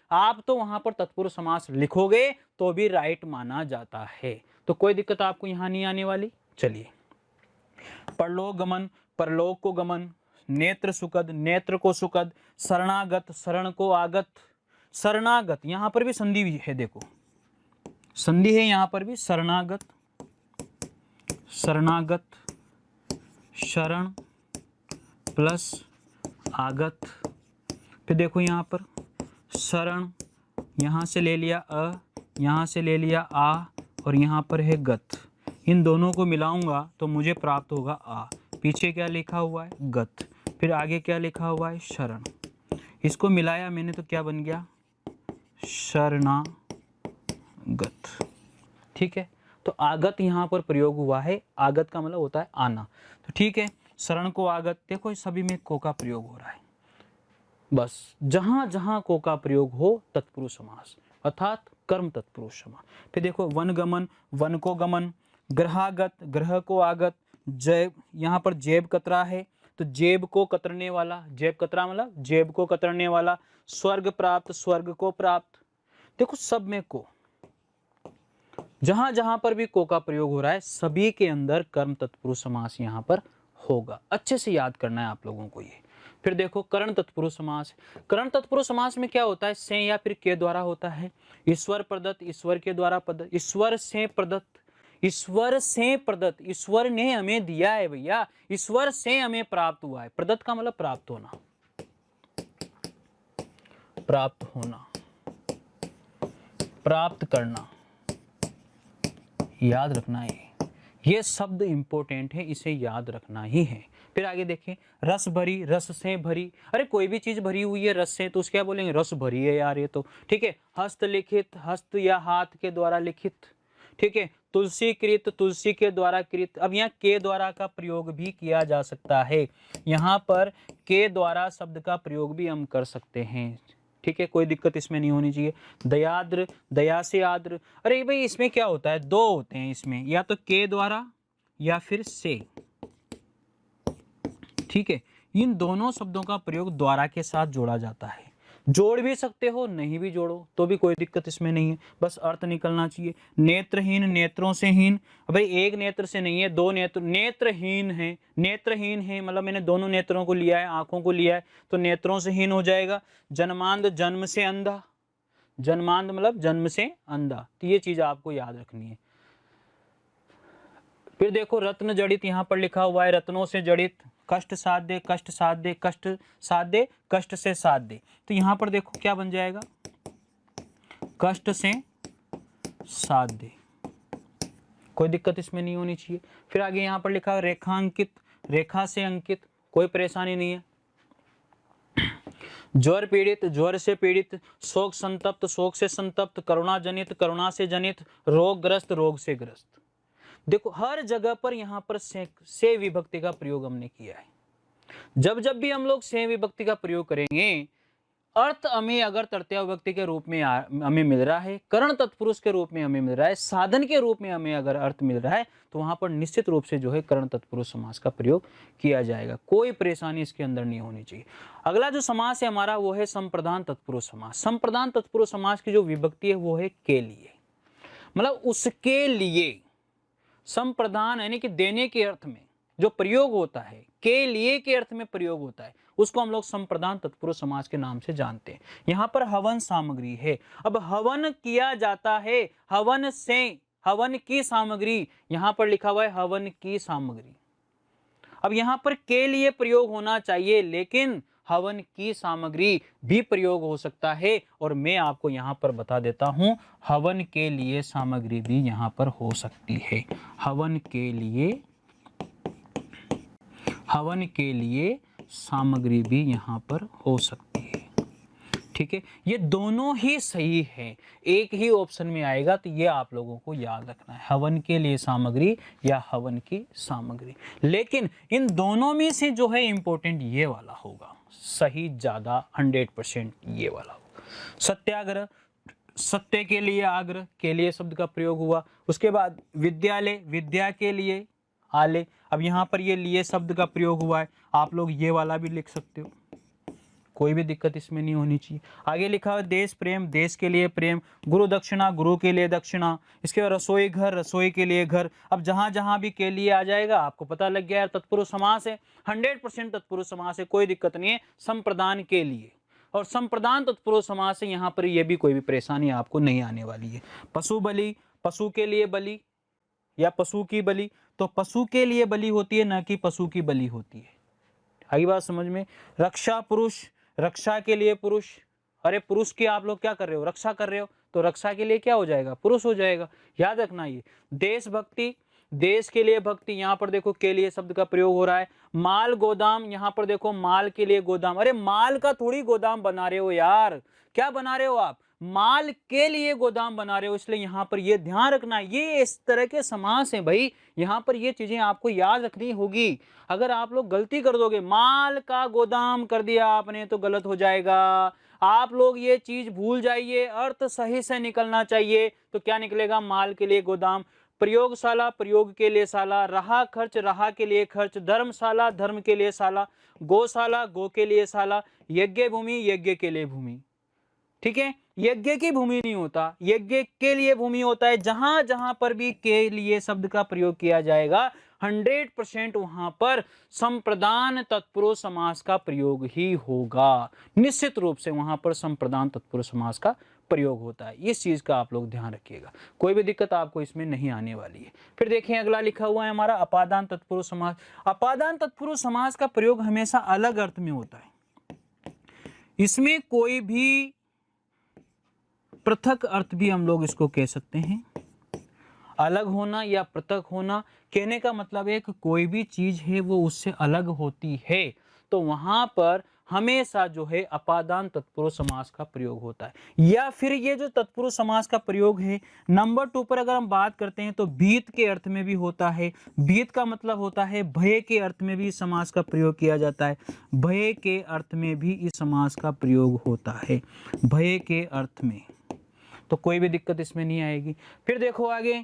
वहां पर तत्पुरुष समास लिखोगे तो भी राइट माना जाता है। तो कोई दिक्कत आपको यहां नहीं आने वाली। चलिए, परलोक गमन, परलोक को गमन, नेत्र सुकद, नेत्र को सुकद, शरणागत, शरण को आगत, शरणागत, यहां पर भी संधि भी है, देखो संधि है यहां पर भी, शरणागत, शरणागत, शरण प्लस आगत। फिर देखो यहां पर शरण, यहां से ले लिया अ, यहां से ले लिया आ और यहां पर है गत। इन दोनों को मिलाऊंगा तो मुझे प्राप्त होगा आ। पीछे क्या लिखा हुआ है, गत, फिर आगे क्या लिखा हुआ है, शरण। इसको मिलाया मैंने तो क्या बन गया, शरणागत, ठीक है। तो आगत यहाँ पर प्रयोग हुआ है, आगत का मतलब होता है आना। तो ठीक है, शरण को आगत, देखो इस सभी में को का प्रयोग हो रहा है। बस जहां जहां को का प्रयोग हो तत्पुरुष समास अर्थात कर्म तत्पुरुष समास। फिर देखो वन गमन, वन को गमन, ग्रहागत, ग्रह को आगत, जैब, यहाँ पर जेब कतरा है तो जेब को कतरने वाला, जेब कतरा मतलब जेब को कतरने वाला। स्वर्ग प्राप्त, स्वर्ग को प्राप्त, देखो सब में को, जहां जहां पर भी को का प्रयोग हो रहा है सभी के अंदर कर्म तत्पुरुष समास यहाँ पर होगा। अच्छे से याद करना है आप लोगों को ये। फिर देखो करण तत्पुरुष समास, करण तत्पुरुष समास में क्या होता है, से या फिर के द्वारा होता है। ईश्वर प्रदत्त, ईश्वर के द्वारा प्रदत्त, ईश्वर से प्रदत्त, ईश्वर से प्रदत्त, ईश्वर ने हमें दिया है भैया, ईश्वर से हमें प्राप्त हुआ है। प्रदत्त का मतलब प्राप्त होना, प्राप्त होना, प्राप्त करना, याद रखना है। ये शब्द इंपॉर्टेंट है, इसे याद रखना ही है। फिर आगे देखें, रस भरी, रस से भरी, अरे कोई भी चीज भरी हुई है रस से तो उसके क्या बोलेंगे, रस भरी है यार ये तो, ठीक है। हस्त लिखित, हस्त या हाथ के द्वारा लिखित, ठीक है। तुलसी कृत, तुलसी के द्वारा कृत। अब यहाँ के द्वारा का प्रयोग भी किया जा सकता है, यहाँ पर के द्वारा शब्द का प्रयोग भी हम कर सकते हैं, ठीक है, कोई दिक्कत इसमें नहीं होनी चाहिए। दयाद्र, दया से आद्र, अरे भाई इसमें क्या होता है, दो होते हैं इसमें, या तो के द्वारा या फिर से, ठीक है, इन दोनों शब्दों का प्रयोग द्वारा के साथ जोड़ा जाता है। जोड़ भी सकते हो, नहीं भी जोड़ो तो भी कोई दिक्कत इसमें नहीं है, बस अर्थ निकलना चाहिए। नेत्रहीन, नेत्रों से हीन, भाई एक नेत्र से नहीं है, दो नेत्र, नेत्रहीन है, नेत्रहीन है मतलब मैंने दोनों नेत्रों को लिया है, आंखों को लिया है, तो नेत्रों से हीन हो जाएगा। जन्मांध, जन्म से अंधा, जन्मांध मतलब जन्म से अंधा, तो ये चीज आपको याद रखनी है। फिर देखो रत्न जड़ित, यहां पर लिखा हुआ है रत्नों से जड़ित, कष्ट साध्य, कष्ट साध्य, कष्ट साध्य, कष्ट से साध्य, तो यहां पर देखो क्या बन जाएगा, कष्ट से साध्य, कोई दिक्कत इसमें नहीं होनी चाहिए। फिर आगे यहां पर लिखा है रेखांकित, रेखा से अंकित, कोई परेशानी नहीं है। ज्वर पीड़ित, ज्वर से पीड़ित, शोक संतप्त, शोक से संतप्त, करुणा जनित, करुणा से जनित, रोगग्रस्त, रोग से ग्रस्त। देखो हर जगह पर यहाँ पर से विभक्ति का प्रयोग हमने किया है। जब जब भी हम लोग से विभक्ति का प्रयोग करेंगे, अर्थ हमें अगर तृतीया विभक्ति के रूप में हमें मिल रहा है, करण तत्पुरुष के रूप में हमें मिल रहा है, साधन के रूप में हमें अगर अर्थ मिल रहा है, तो वहां पर निश्चित रूप से जो है करण तत्पुरुष समास का प्रयोग किया जाएगा, कोई परेशानी इसके अंदर नहीं होनी चाहिए। अगला जो समास है हमारा वो है संप्रदान तत्पुरुष समास। संप्रदान तत्पुरुष समास की जो विभक्ति है वो है के लिए, मतलब उसके लिए। संप्रदान यानी कि देने के अर्थ में जो प्रयोग होता है, के लिए के अर्थ में प्रयोग होता है, उसको हम लोग संप्रदान तत्पुरुष समास के नाम से जानते हैं। यहां पर हवन सामग्री है, अब हवन किया जाता है, हवन से, हवन की सामग्री, यहां पर लिखा हुआ है हवन की सामग्री। अब यहां पर के लिए प्रयोग होना चाहिए, लेकिन हवन की सामग्री भी प्रयोग हो सकता है, और मैं आपको यहां पर बता देता हूं हवन के लिए सामग्री भी यहां पर हो सकती है। हवन के लिए सामग्री भी यहां पर हो सकती है। ठीक है, ये दोनों ही सही है, एक ही ऑप्शन में आएगा, तो ये आप लोगों को याद रखना है, हवन के लिए सामग्री या हवन की सामग्री। लेकिन इन दोनों में से जो है इंपॉर्टेंट ये वाला होगा, सही ज्यादा 100% ये वाला होगा। सत्याग्रह, सत्य के लिए आग्रह, के लिए शब्द का प्रयोग हुआ। उसके बाद विद्यालय, विद्या के लिए आले, अब यहाँ पर ये लिए शब्द का प्रयोग हुआ है, आप लोग ये वाला भी लिख सकते हो, कोई भी दिक्कत इसमें नहीं होनी चाहिए। आगे लिखा है देश प्रेम, देश के लिए प्रेम, गुरु दक्षिणा, गुरु के लिए दक्षिणा। इसके बाद रसोई घर, रसोई के लिए घर। अब जहां जहां भी के लिए आ जाएगा आपको पता लग गया, तत्पुरुष समास है, 100% तत्पुरुष समास है, कोई दिक्कत नहीं है। संप्रदान के लिए और संप्रदान तत्पुरुष समास है, यहाँ पर यह भी कोई भी परेशानी आपको नहीं आने वाली है। पशु बलि, पशु के लिए बलि या पशु की बलि, तो पशु के लिए बलि होती है, न कि पशु की बलि होती है। आई बात समझ में। रक्षा पुरुष, रक्षा के लिए पुरुष, अरे पुरुष की आप लोग क्या कर रहे हो, रक्षा कर रहे हो, तो रक्षा के लिए क्या हो जाएगा, पुरुष हो जाएगा, याद रखना ये। देशभक्ति, देश के लिए भक्ति, यहाँ पर देखो के लिए शब्द का प्रयोग हो रहा है। माल गोदाम, यहाँ पर देखो माल के लिए गोदाम, अरे माल का थोड़ी गोदाम बना रहे हो यार, क्या बना रहे हो आप, माल के लिए गोदाम बना रहे हो, इसलिए यहाँ पर ये ध्यान रखना, ये इस तरह के समास हैं भाई, यहाँ पर ये चीजें आपको याद रखनी होगी। अगर आप लोग गलती कर दोगे, माल का गोदाम कर दिया आपने, तो गलत हो जाएगा। आप लोग ये चीज भूल जाइए, अर्थ सही से निकलना चाहिए, तो क्या निकलेगा, माल के लिए गोदाम। प्रयोगशाला, प्रयोग के लिए शाला। रहा खर्च, रहा के लिए खर्च। धर्मशाला, धर्म के लिए शाला। गौशाला, गो के लिए शाला। यज्ञ भूमि, यज्ञ के लिए भूमि। ठीक है, यज्ञ की भूमि नहीं होता, यज्ञ के लिए भूमि होता है। जहां जहां पर भी के लिए शब्द का प्रयोग किया जाएगा 100% वहां पर संप्रदान तत्पुरुष समास का प्रयोग ही होगा, निश्चित रूप से वहां पर संप्रदान तत्पुरुष समास का प्रयोग होता है। इस चीज का आप लोग ध्यान रखिएगा, कोई भी दिक्कत आपको इसमें नहीं आने वाली है। फिर देखिए अगला लिखा हुआ है हमारा अपादान तत्पुरुष समास। अपादान तत्पुरुष समास का प्रयोग हमेशा अलग अर्थ में होता है, इसमें कोई भी पृथक अर्थ भी हम लोग इसको कह सकते हैं। अलग होना या पृथक होना, कहने का मतलब है कि कोई भी चीज है वो उससे अलग होती है, तो वहां पर हमेशा जो है अपादान तत्पुरुष समास का प्रयोग होता है। या फिर ये जो तत्पुरुष समास का प्रयोग है, नंबर 2 पर अगर हम बात करते हैं तो भीत के अर्थ में भी होता है। भीत का मतलब होता है भय के अर्थ में भी समास का प्रयोग किया जाता है। भय के अर्थ में भी इस समास का प्रयोग होता है, भय के अर्थ में, तो कोई भी दिक्कत इसमें नहीं आएगी। फिर देखो आगे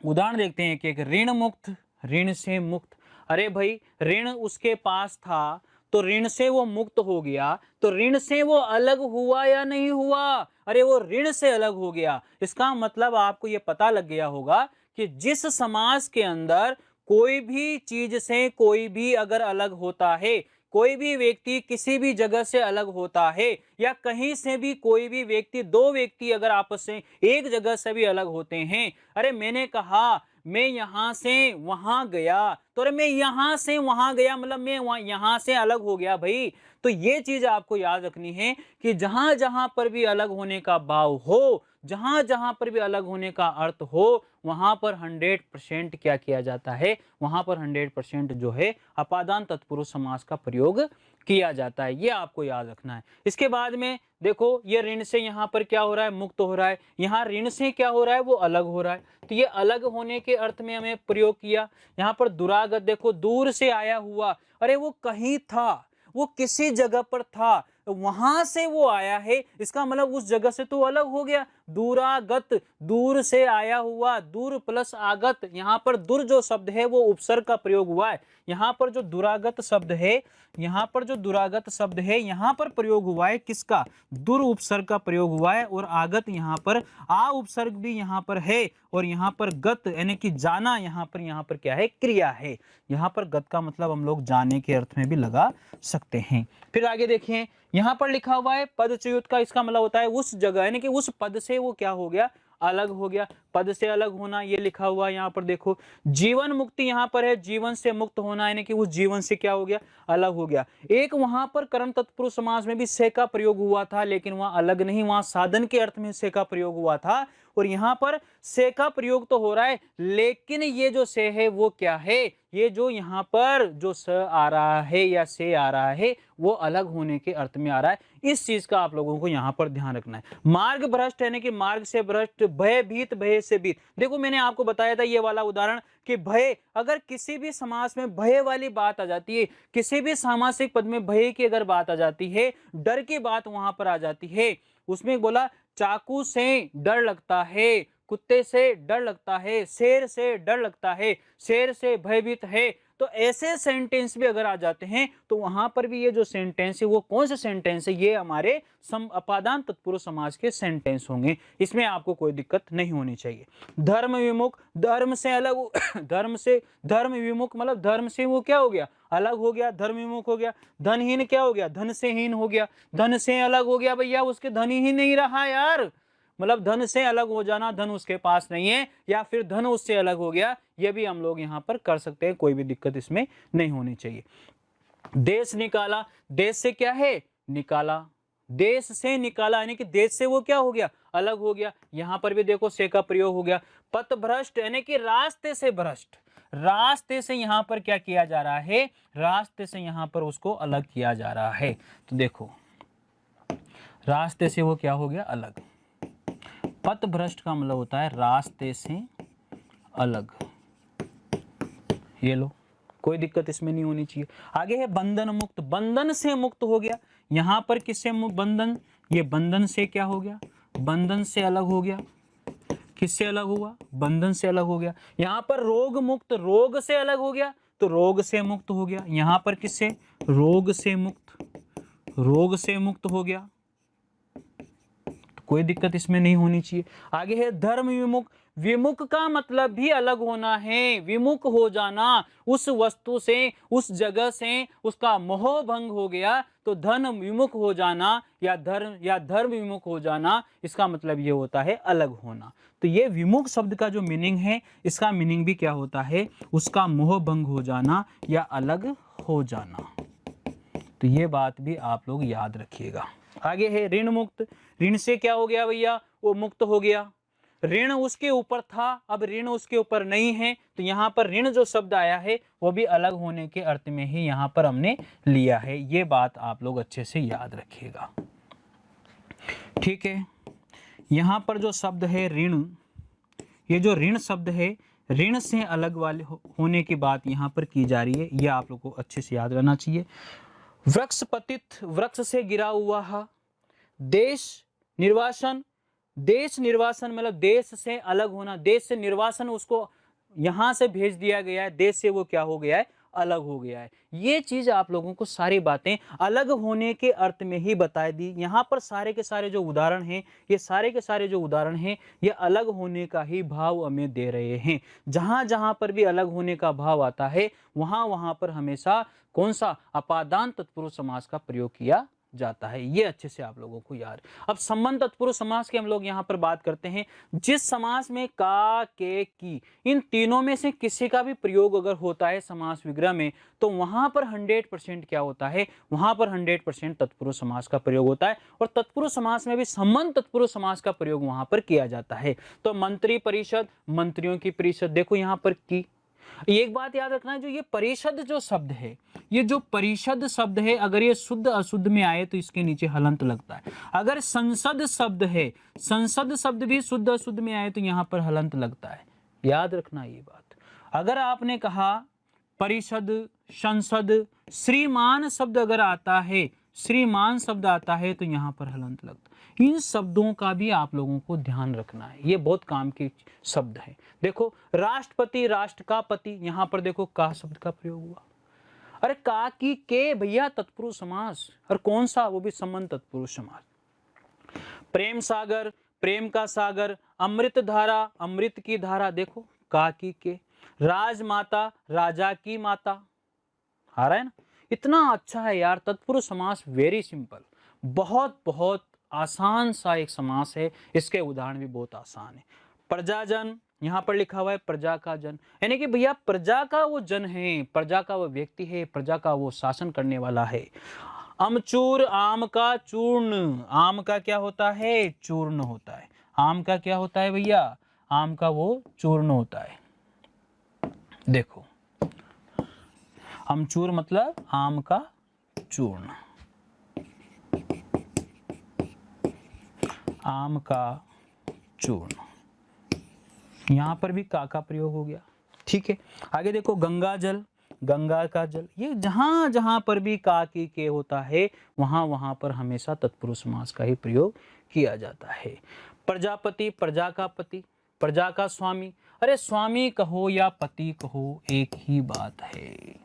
उदाहरण देखते हैं कि एक ऋण मुक्त, ऋण से मुक्त। अरे भाई ऋण उसके पास था तो ऋण से वो मुक्त हो गया, तो ऋण से वो अलग हुआ या नहीं हुआ? अरे वो ऋण से अलग हो गया। इसका मतलब आपको ये पता लग गया होगा कि जिस समाज के अंदर कोई भी चीज से कोई भी अगर अलग होता है, कोई भी व्यक्ति किसी भी जगह से अलग होता है, या कहीं से भी कोई भी व्यक्ति, दो व्यक्ति अगर आपस में एक जगह से भी अलग होते हैं, अरे मैंने कहा मैं यहां से वहां गया, तो अरे मैं यहां से वहां गया मतलब मैं यहां से अलग हो गया भाई। तो ये चीज आपको याद रखनी है कि जहां जहां पर भी अलग होने का भाव हो, जहां जहां पर भी अलग होने का अर्थ हो, वहां पर 100% क्या किया जाता है, वहां पर 100% जो है अपादान तत्पुरुष समास का प्रयोग किया जाता है। ये आपको याद रखना है। इसके बाद में देखो ये ऋण से यहाँ पर क्या हो रहा है, मुक्त हो रहा है। यहाँ ऋण से क्या हो रहा है, वो अलग हो रहा है। तो ये अलग होने के अर्थ में हमें प्रयोग किया। यहाँ पर दुरागत देखो, दूर से आया हुआ, अरे वो कहीं था, वो किसी जगह पर था, वहां से वो आया है, इसका मतलब उस जगह से तो अलग हो गया। दूरागत, दूर से आया हुआ, दूर प्लस आगत, यहाँ पर दूर जो शब्द है वो उपसर्ग का प्रयोग हुआ है। यहाँ पर जो दुरागत शब्द है, यहाँ पर जो दुरागत शब्द है, यहाँ पर प्रयोग हुआ है किसका, दुर उपसर्ग का प्रयोग हुआ है। और आगत यहाँ पर आ उपसर्ग भी यहाँ पर है, और यहाँ पर गत यानी कि जाना, यहाँ पर क्या है, क्रिया है। यहाँ पर गत का मतलब हम लोग जाने के अर्थ में भी लगा सकते हैं। फिर आगे देखिए यहाँ पर लिखा हुआ है पदच्युत का, इसका मतलब होता है उस जगह यानी कि उस पद से वो क्या हो गया, अलग हो गया। पद से अलग होना ये लिखा हुआ है यहाँ पर देखो। जीवन मुक्ति यहाँ पर है, जीवन से मुक्त होना यानी कि उस जीवन से क्या हो गया, अलग हो गया। एक वहां पर कर्म तत्पुरुष समास में भी से का प्रयोग हुआ था, लेकिन वहां अलग नहीं, वहां साधन के अर्थ में से का प्रयोग हुआ था। और यहाँ पर से का प्रयोग तो हो रहा है, लेकिन ये जो से है वो क्या है, ये जो यहाँ पर जो स आ रहा है या से आ रहा है वो अलग होने के अर्थ में आ रहा है। इस चीज का आप लोगों को यहाँ पर ध्यान रखना है। मार्ग भ्रष्ट यानी कि मार्ग से भ्रष्ट, भयभीत, भय से भीत। देखो मैंने आपको बताया था ये वाला उदाहरण कि भय, अगर किसी भी समास में भय वाली बात आ जाती है, किसी भी सामासिक पद में भय की अगर बात आ जाती है, डर की बात वहां पर आ जाती है। उसमें बोला चाकू से डर लगता है, कुत्ते से डर लगता है, शेर से डर लगता है, शेर से भयभीत है। तो ऐसे सेंटेंस भी अगर आ जाते हैं तो वहां पर भी ये जो सेंटेंस है वो कौन से सेंटेंस है, ये हमारे अपादान तत्पुरुष समास के सेंटेंस होंगे। इसमें आपको कोई दिक्कत नहीं होनी चाहिए। धर्म विमुख, धर्म से अलग धर्म विमुख मतलब धर्म से वो क्या हो गया, अलग हो गया, धर्म विमुख हो गया। धनहीन क्या हो गया, धन से हीन हो गया, धन से अलग हो गया भैया, उसके धन ही नहीं रहा यार, मतलब धन से अलग हो जाना, धन उसके पास नहीं है, या फिर धन उससे अलग हो गया, ये भी हम लोग यहाँ पर कर सकते हैं, कोई भी दिक्कत इसमें नहीं होनी चाहिए। देश निकाला, देश से क्या है, निकाला, देश से निकाला यानी कि देश से वो क्या हो गया, अलग हो गया। यहां पर भी देखो से का प्रयोग हो गया। पथ भ्रष्ट यानी कि रास्ते से भ्रष्ट, रास्ते से यहां पर क्या किया जा रहा है, रास्ते से यहां पर उसको अलग किया जा रहा है। तो देखो रास्ते से वो क्या हो गया, अलग। पथ भ्रष्ट का मतलब होता है रास्ते से अलग। ये लो, कोई दिक्कत इसमें नहीं होनी चाहिए। आगे है बंधन मुक्त, बंधन से मुक्त हो गया। यहां पर किससे बंधन, ये बंधन से क्या हो गया, बंधन से अलग हो गया। किससे अलग हुआ, बंधन से अलग हो गया। यहां पर रोग मुक्त, रोग से अलग हो गया, तो रोग से मुक्त हो गया। यहां पर किससे, रोग से मुक्त, रोग से मुक्त हो गया, कोई दिक्कत इसमें नहीं होनी चाहिए। आगे है धर्म विमुख, विमुख का मतलब भी अलग होना है, विमुख हो जाना, उस वस्तु से, उस जगह से उसका मोह भंग हो गया, तो धन विमुख हो जाना या धर्म विमुख हो जाना, इसका मतलब ये होता है अलग होना। तो ये विमुख शब्द का जो मीनिंग है, इसका मीनिंग भी क्या होता है, उसका मोह भंग हो जाना या अलग हो जाना। तो ये बात भी आप लोग याद रखिएगा। आगे है ऋण मुक्त, ऋण से क्या हो गया भैया, वो मुक्त हो गया। ऋण उसके ऊपर था, अब ऋण उसके ऊपर नहीं है, तो यहाँ पर ऋण जो शब्द आया है वो भी अलग होने के अर्थ में ही यहाँ पर हमने लिया है। ये बात आप लोग अच्छे से याद रखिएगा, ठीक है। यहाँ पर जो शब्द है ऋण, ये जो ऋण शब्द है, ऋण से अलग वाले होने की बात यहाँ पर की जा रही है, ये आप लोग को अच्छे से याद रहना चाहिए। वृक्ष पतित, वृक्ष से गिरा हुआ। देश निर्वासन, देश निर्वासन मतलब देश से अलग होना, देश से निर्वासन, उसको यहां से भेज दिया गया है, देश से वो क्या हो गया है, अलग हो गया है। ये चीज आप लोगों को सारी बातें अलग होने के अर्थ में ही बताई दी। यहाँ पर सारे के सारे जो उदाहरण हैं, ये सारे के सारे जो उदाहरण हैं, ये अलग होने का ही भाव हमें दे रहे हैं। जहां जहां पर भी अलग होने का भाव आता है, वहां वहां पर हमेशा कौन सा अपादान तत्पुरुष समास का प्रयोग किया जाता है। ये अच्छे से आप लोगों को याद। अब संबंध तत्पुरुष समास की हम लोग यहाँ पर बात करते हैं। जिस समास में का, के, की, इन तीनों में से किसी का भी प्रयोग अगर होता है समास विग्रह में, तो वहां पर 100% क्या होता है, वहां पर 100% तत्पुरुष समास का प्रयोग होता है। और तत्पुरुष समास में भी संबंध तत्पुरुष समास का प्रयोग वहां पर किया जाता है। तो मंत्री परिषद, मंत्रियों की परिषद, देखो यहाँ पर की। एक बात याद रखना है, जो ये परिषद जो शब्द है, ये जो परिषद शब्द है, अगर ये शुद्ध अशुद्ध में आए तो इसके नीचे हलंत लगता है। अगर संसद शब्द है, संसद शब्द भी शुद्ध अशुद्ध में आए तो यहां पर हलंत लगता है। याद रखना ये बात। अगर आपने कहा परिषद, संसद, श्रीमान शब्द अगर आता है, श्रीमान शब्द आता है तो यहां पर हलंत लगता है। इन शब्दों का भी आप लोगों को ध्यान रखना है, ये बहुत काम के शब्द हैं। देखो राष्ट्रपति, राष्ट्र का पति, यहां पर देखो का शब्द का प्रयोग हुआ। अरे का, की, के भैया तत्पुरुष समास, और कौन सा, वो भी संबंध तत्पुरुष समास। प्रेम सागर, प्रेम का सागर, अमृत धारा, अमृत की धारा, देखो का, की, के। राजमाता, राजा की माता, आ रहा है ना। इतना अच्छा है यार तत्पुरुष समास, वेरी सिंपल, बहुत बहुत आसान सा एक समास है। इसके उदाहरण भी बहुत आसान है। प्रजाजन, यहां पर लिखा हुआ है प्रजा का जन, यानी कि भैया प्रजा का वो जन है, प्रजा का वो व्यक्ति है, प्रजा का वो शासन करने वाला है। अमचूर, आम का चूर्ण, आम का क्या होता है, चूर्ण होता है। आम का क्या होता है भैया, आम का वो चूर्ण होता है। देखो अमचूर मतलब आम का चूर्ण, आम का चूर्ण, यहां पर भी का प्रयोग हो गया। ठीक है, आगे देखो गंगा जल, गंगा का जल, ये जहां जहां पर भी का, की, के होता है, वहां वहां पर हमेशा तत्पुरुष समास का ही प्रयोग किया जाता है। प्रजापति, प्रजा का पति, प्रजा का स्वामी, अरे स्वामी कहो या पति कहो एक ही बात है,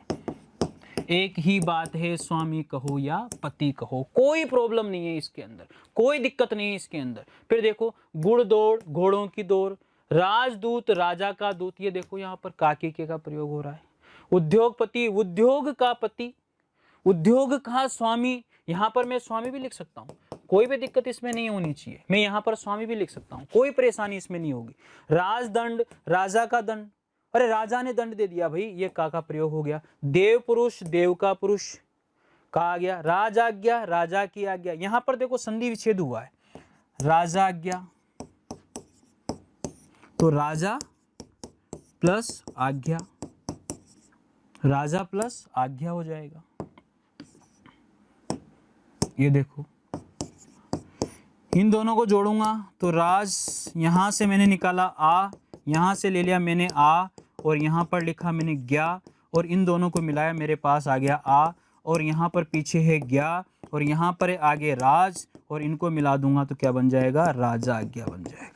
एक ही बात है, स्वामी कहो या पति कहो, कोई प्रॉब्लम नहीं है इसके अंदर, कोई दिक्कत नहीं है इसके अंदर। फिर देखो गुड़ दौड़, घोड़ों की दौड़, राजदूत, राजा का दूत, ये देखो यहाँ पर काकी के का प्रयोग हो रहा है। उद्योगपति, उद्योग का पति, उद्योग का स्वामी, यहाँ पर मैं स्वामी भी लिख सकता हूँ, कोई भी दिक्कत इसमें नहीं होनी चाहिए। मैं यहाँ पर स्वामी भी लिख सकता हूँ, कोई परेशानी इसमें नहीं होगी। राजदंड, राजा का दंड, अरे राजा ने दंड दे दिया भाई, ये का प्रयोग हो गया। देव पुरुष, देव का पुरुष का आ गया। राजाज्ञा, राजा की आज्ञा, यहां पर देखो संधि विच्छेद हुआ है, राजाज्ञा, तो राजा प्लस आज्ञा, राजा प्लस आज्ञा हो जाएगा। ये देखो इन दोनों को जोड़ूंगा तो राज, यहां से मैंने निकाला आ, यहां से ले लिया मैंने आ, और यहाँ पर लिखा मैंने ज्ञा, और इन दोनों को मिलाया मेरे पास आ गया आ, और यहाँ पर पीछे है ज्ञा, और यहाँ पर आगे राज, और इनको मिला दूंगा तो क्या बन जाएगा, राजा आज्ञा बन जाएगा।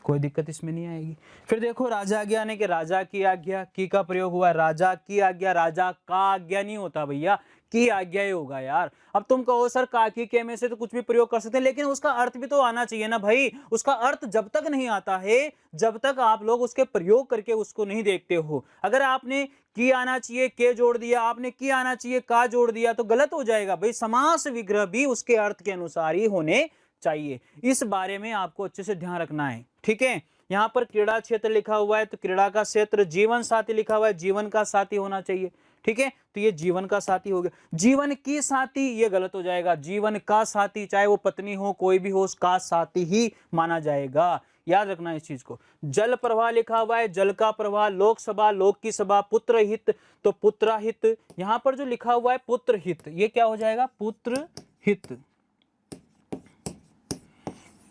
कोई दिक्कत इसमें नहीं आएगी। फिर देखो राजा आज्ञा ने कि राजा की आज्ञा, की का प्रयोग हुआ, राजा की आज्ञा, राजा का आज्ञा नहीं होता भैया, की आज्ञा ही होगा यार। अब तुम कहो सर का, की, के में से तो कुछ भी प्रयोग कर सकते हैं, लेकिन उसका अर्थ भी तो आना चाहिए ना भाई। उसका अर्थ जब तक नहीं आता है, जब तक आप लोग उसके प्रयोग करके उसको नहीं देखते हो। अगर आपने की आना चाहिए के जोड़ दिया, आपने की आना चाहिए का जोड़ दिया, तो गलत हो जाएगा भाई। समास विग्रह भी उसके अर्थ के अनुसार ही होने चाहिए, इस बारे में आपको अच्छे से ध्यान रखना है। ठीक है, यहाँ पर क्रीड़ा क्षेत्र लिखा हुआ है तो क्रीड़ा का क्षेत्र, जीवन साथी लिखा हुआ है, जीवन का साथी होना चाहिए। ठीक है, तो ये जीवन का साथी हो गया। जीवन की साथी ये गलत हो जाएगा, जीवन का साथी, चाहे वो पत्नी हो कोई भी हो, उसका साथी ही माना जाएगा। याद रखना इस चीज को। जल प्रवाह लिखा हुआ है, जल का प्रवाह, लोकसभा, लोक की सभा, पुत्र हित तो पुत्र हित, यहां पर जो लिखा हुआ है पुत्र हित, ये क्या हो जाएगा, पुत्र हित।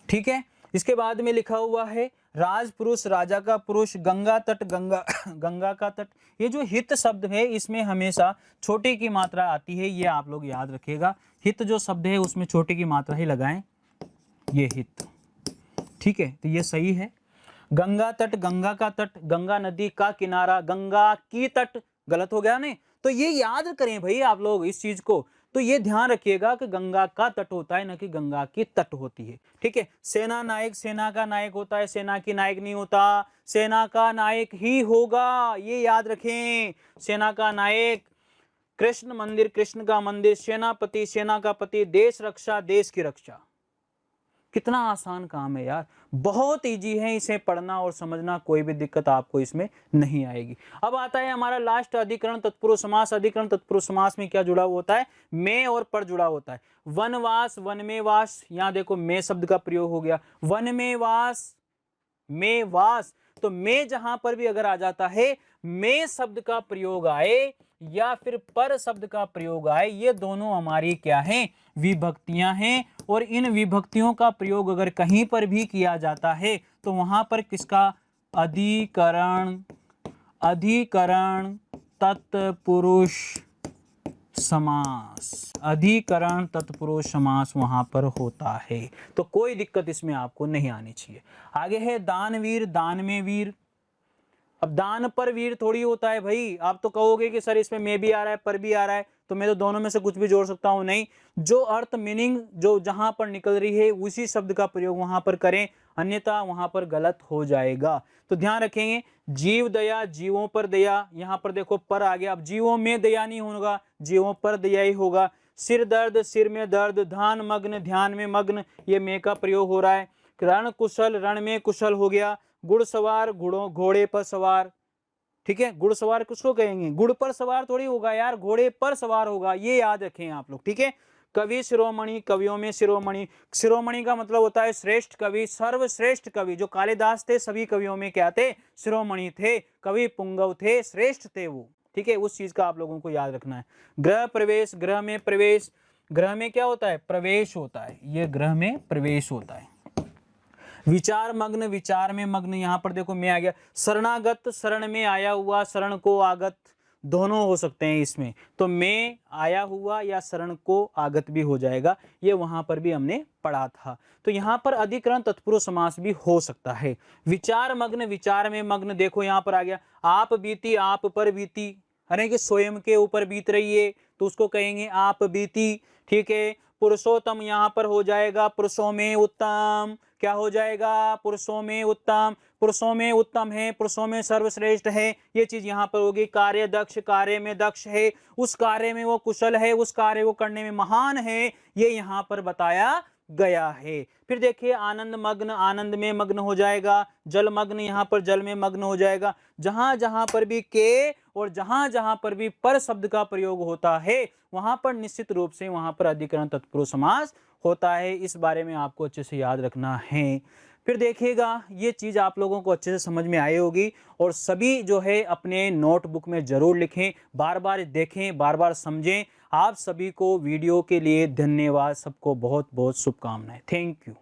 ठीक है, इसके बाद में लिखा हुआ है राजपुरुष, राजा का पुरुष, गंगा तट, गंगा का तट। ये जो हित शब्द है इसमें हमेशा छोटे की मात्रा आती है, ये आप लोग याद रखिएगा। हित जो शब्द है उसमें छोटे की मात्रा ही लगाएं, ये हित। ठीक है, तो ये सही है। गंगा तट, गंगा का तट, गंगा नदी का किनारा, गंगा की तट, गलत हो गया नहीं। तो ये याद करें भाई आप लोग इस चीज को, तो ये ध्यान रखिएगा कि गंगा का तट होता है, न कि गंगा की तट होती है। ठीक है, सेना नायक सेना का नायक होता है, सेना की नायक नहीं होता, सेना का नायक ही होगा, ये याद रखें। सेना का नायक, कृष्ण मंदिर कृष्ण का मंदिर, सेनापति सेना का पति, देश रक्षा देश की रक्षा। कितना आसान काम है यार, बहुत इजी है इसे पढ़ना और समझना, कोई भी दिक्कत आपको इसमें नहीं आएगी। अब आता है हमारा लास्ट अधिकरण तत्पुरुष समास। अधिकरण तत्पुरुष समास में क्या जुड़ा हुआ होता है? में और पर जुड़ा होता है। वनवास, वन में वास, यहां देखो में शब्द का प्रयोग हो गया, वन में वास, में वास, तो में जहां पर भी अगर आ जाता है, में शब्द का प्रयोग आए या फिर पर शब्द का प्रयोग आए, ये दोनों हमारी क्या हैं? विभक्तियां हैं। और इन विभक्तियों का प्रयोग अगर कहीं पर भी किया जाता है तो वहां पर किसका? अधिकरण, अधिकरण तत्पुरुष समास, अधिकरण तत्पुरुष समास वहां पर होता है। तो कोई दिक्कत इसमें आपको नहीं आनी चाहिए। आगे है दानवीर, दान में वीर। अब दान पर वीर थोड़ी होता है भाई। आप तो कहोगे कि सर इसमें में भी आ रहा है पर भी आ रहा है, तो मैं तो दोनों में से कुछ भी जोड़ सकता हूं। नहीं, जो अर्थ मीनिंग जो जहां पर निकल रही है उसी शब्द का प्रयोग वहां पर करें, अन्यथा वहां पर गलत हो जाएगा। तो ध्यान रखेंगे, जीव दया, जीवों पर दया, यहां पर देखो पर आ गया। अब जीवों में दया नहीं होगा, जीवों पर दया ही होगा। सिर दर्द, सिर में दर्द, ध्यान मग्न, ध्यान में मग्न, ये में का प्रयोग हो रहा है। रण कुशल, रण में कुशल हो गया। घुड़सवार, घोड़े पर सवार। ठीक है, घुड़सवार किसको कहेंगे? गुड़ पर सवार थोड़ी होगा यार, घोड़े पर सवार होगा, ये याद रखें आप लोग। ठीक है, कवि शिरोमणि, कवियों में शिरोमणि। शिरोमणि का मतलब होता है श्रेष्ठ कवि, सर्वश्रेष्ठ कवि। जो कालिदास थे सभी कवियों में क्या थे? शिरोमणि थे, कवि पुंगव थे, श्रेष्ठ थे वो। ठीक है, उस चीज का आप लोगों को याद रखना है। गृह प्रवेश, गृह में प्रवेश, गृह में क्या होता है? प्रवेश होता है, ये गृह में प्रवेश होता है। विचार मग्न, विचार में मग्न, यहां पर देखो में आ गया। शरणागत, शरण में आया हुआ, शरण को आगत, दोनों हो सकते हैं इसमें। तो में आया हुआ या शरण को आगत भी हो जाएगा, ये वहां पर भी हमने पढ़ा था। तो यहां पर अधिकरण तत्पुरुष समास भी हो सकता है। विचार मग्न, विचार में मग्न, देखो यहां पर आ गया। आप बीती, आप पर बीती, अरे कि स्वयं के ऊपर बीत रही है तो उसको कहेंगे आप बीती। ठीक है, पुरुषोत्तम यहां पर हो जाएगा पुरुषों में उत्तम। क्या हो जाएगा? पुरुषों में उत्तम, पुरुषों में उत्तम है, पुरुषों में सर्वश्रेष्ठ है, ये चीज यहां पर होगी। कार्य दक्ष, कार्य में दक्ष है, उस कार्य में वो कुशल है, उस कार्य को करने में महान है, ये यहां पर बताया गया है। फिर देखिए आनंद मग्न, आनंद में मग्न हो जाएगा। जल मग्न, यहां पर जल में मग्न हो जाएगा। जहां जहां पर भी के और जहां जहां पर भी पर शब्द का प्रयोग होता है वहां पर निश्चित रूप से वहां पर अधिकरण तत्पुरुष समास होता है। इस बारे में आपको अच्छे से याद रखना है। फिर देखिएगा ये चीज आप लोगों को अच्छे से समझ में आई होगी, और सभी जो है अपने नोटबुक में जरूर लिखें, बार बार देखें, बार बार समझें। आप सभी को वीडियो के लिए धन्यवाद, सबको बहुत बहुत शुभकामनाएं। Thank you.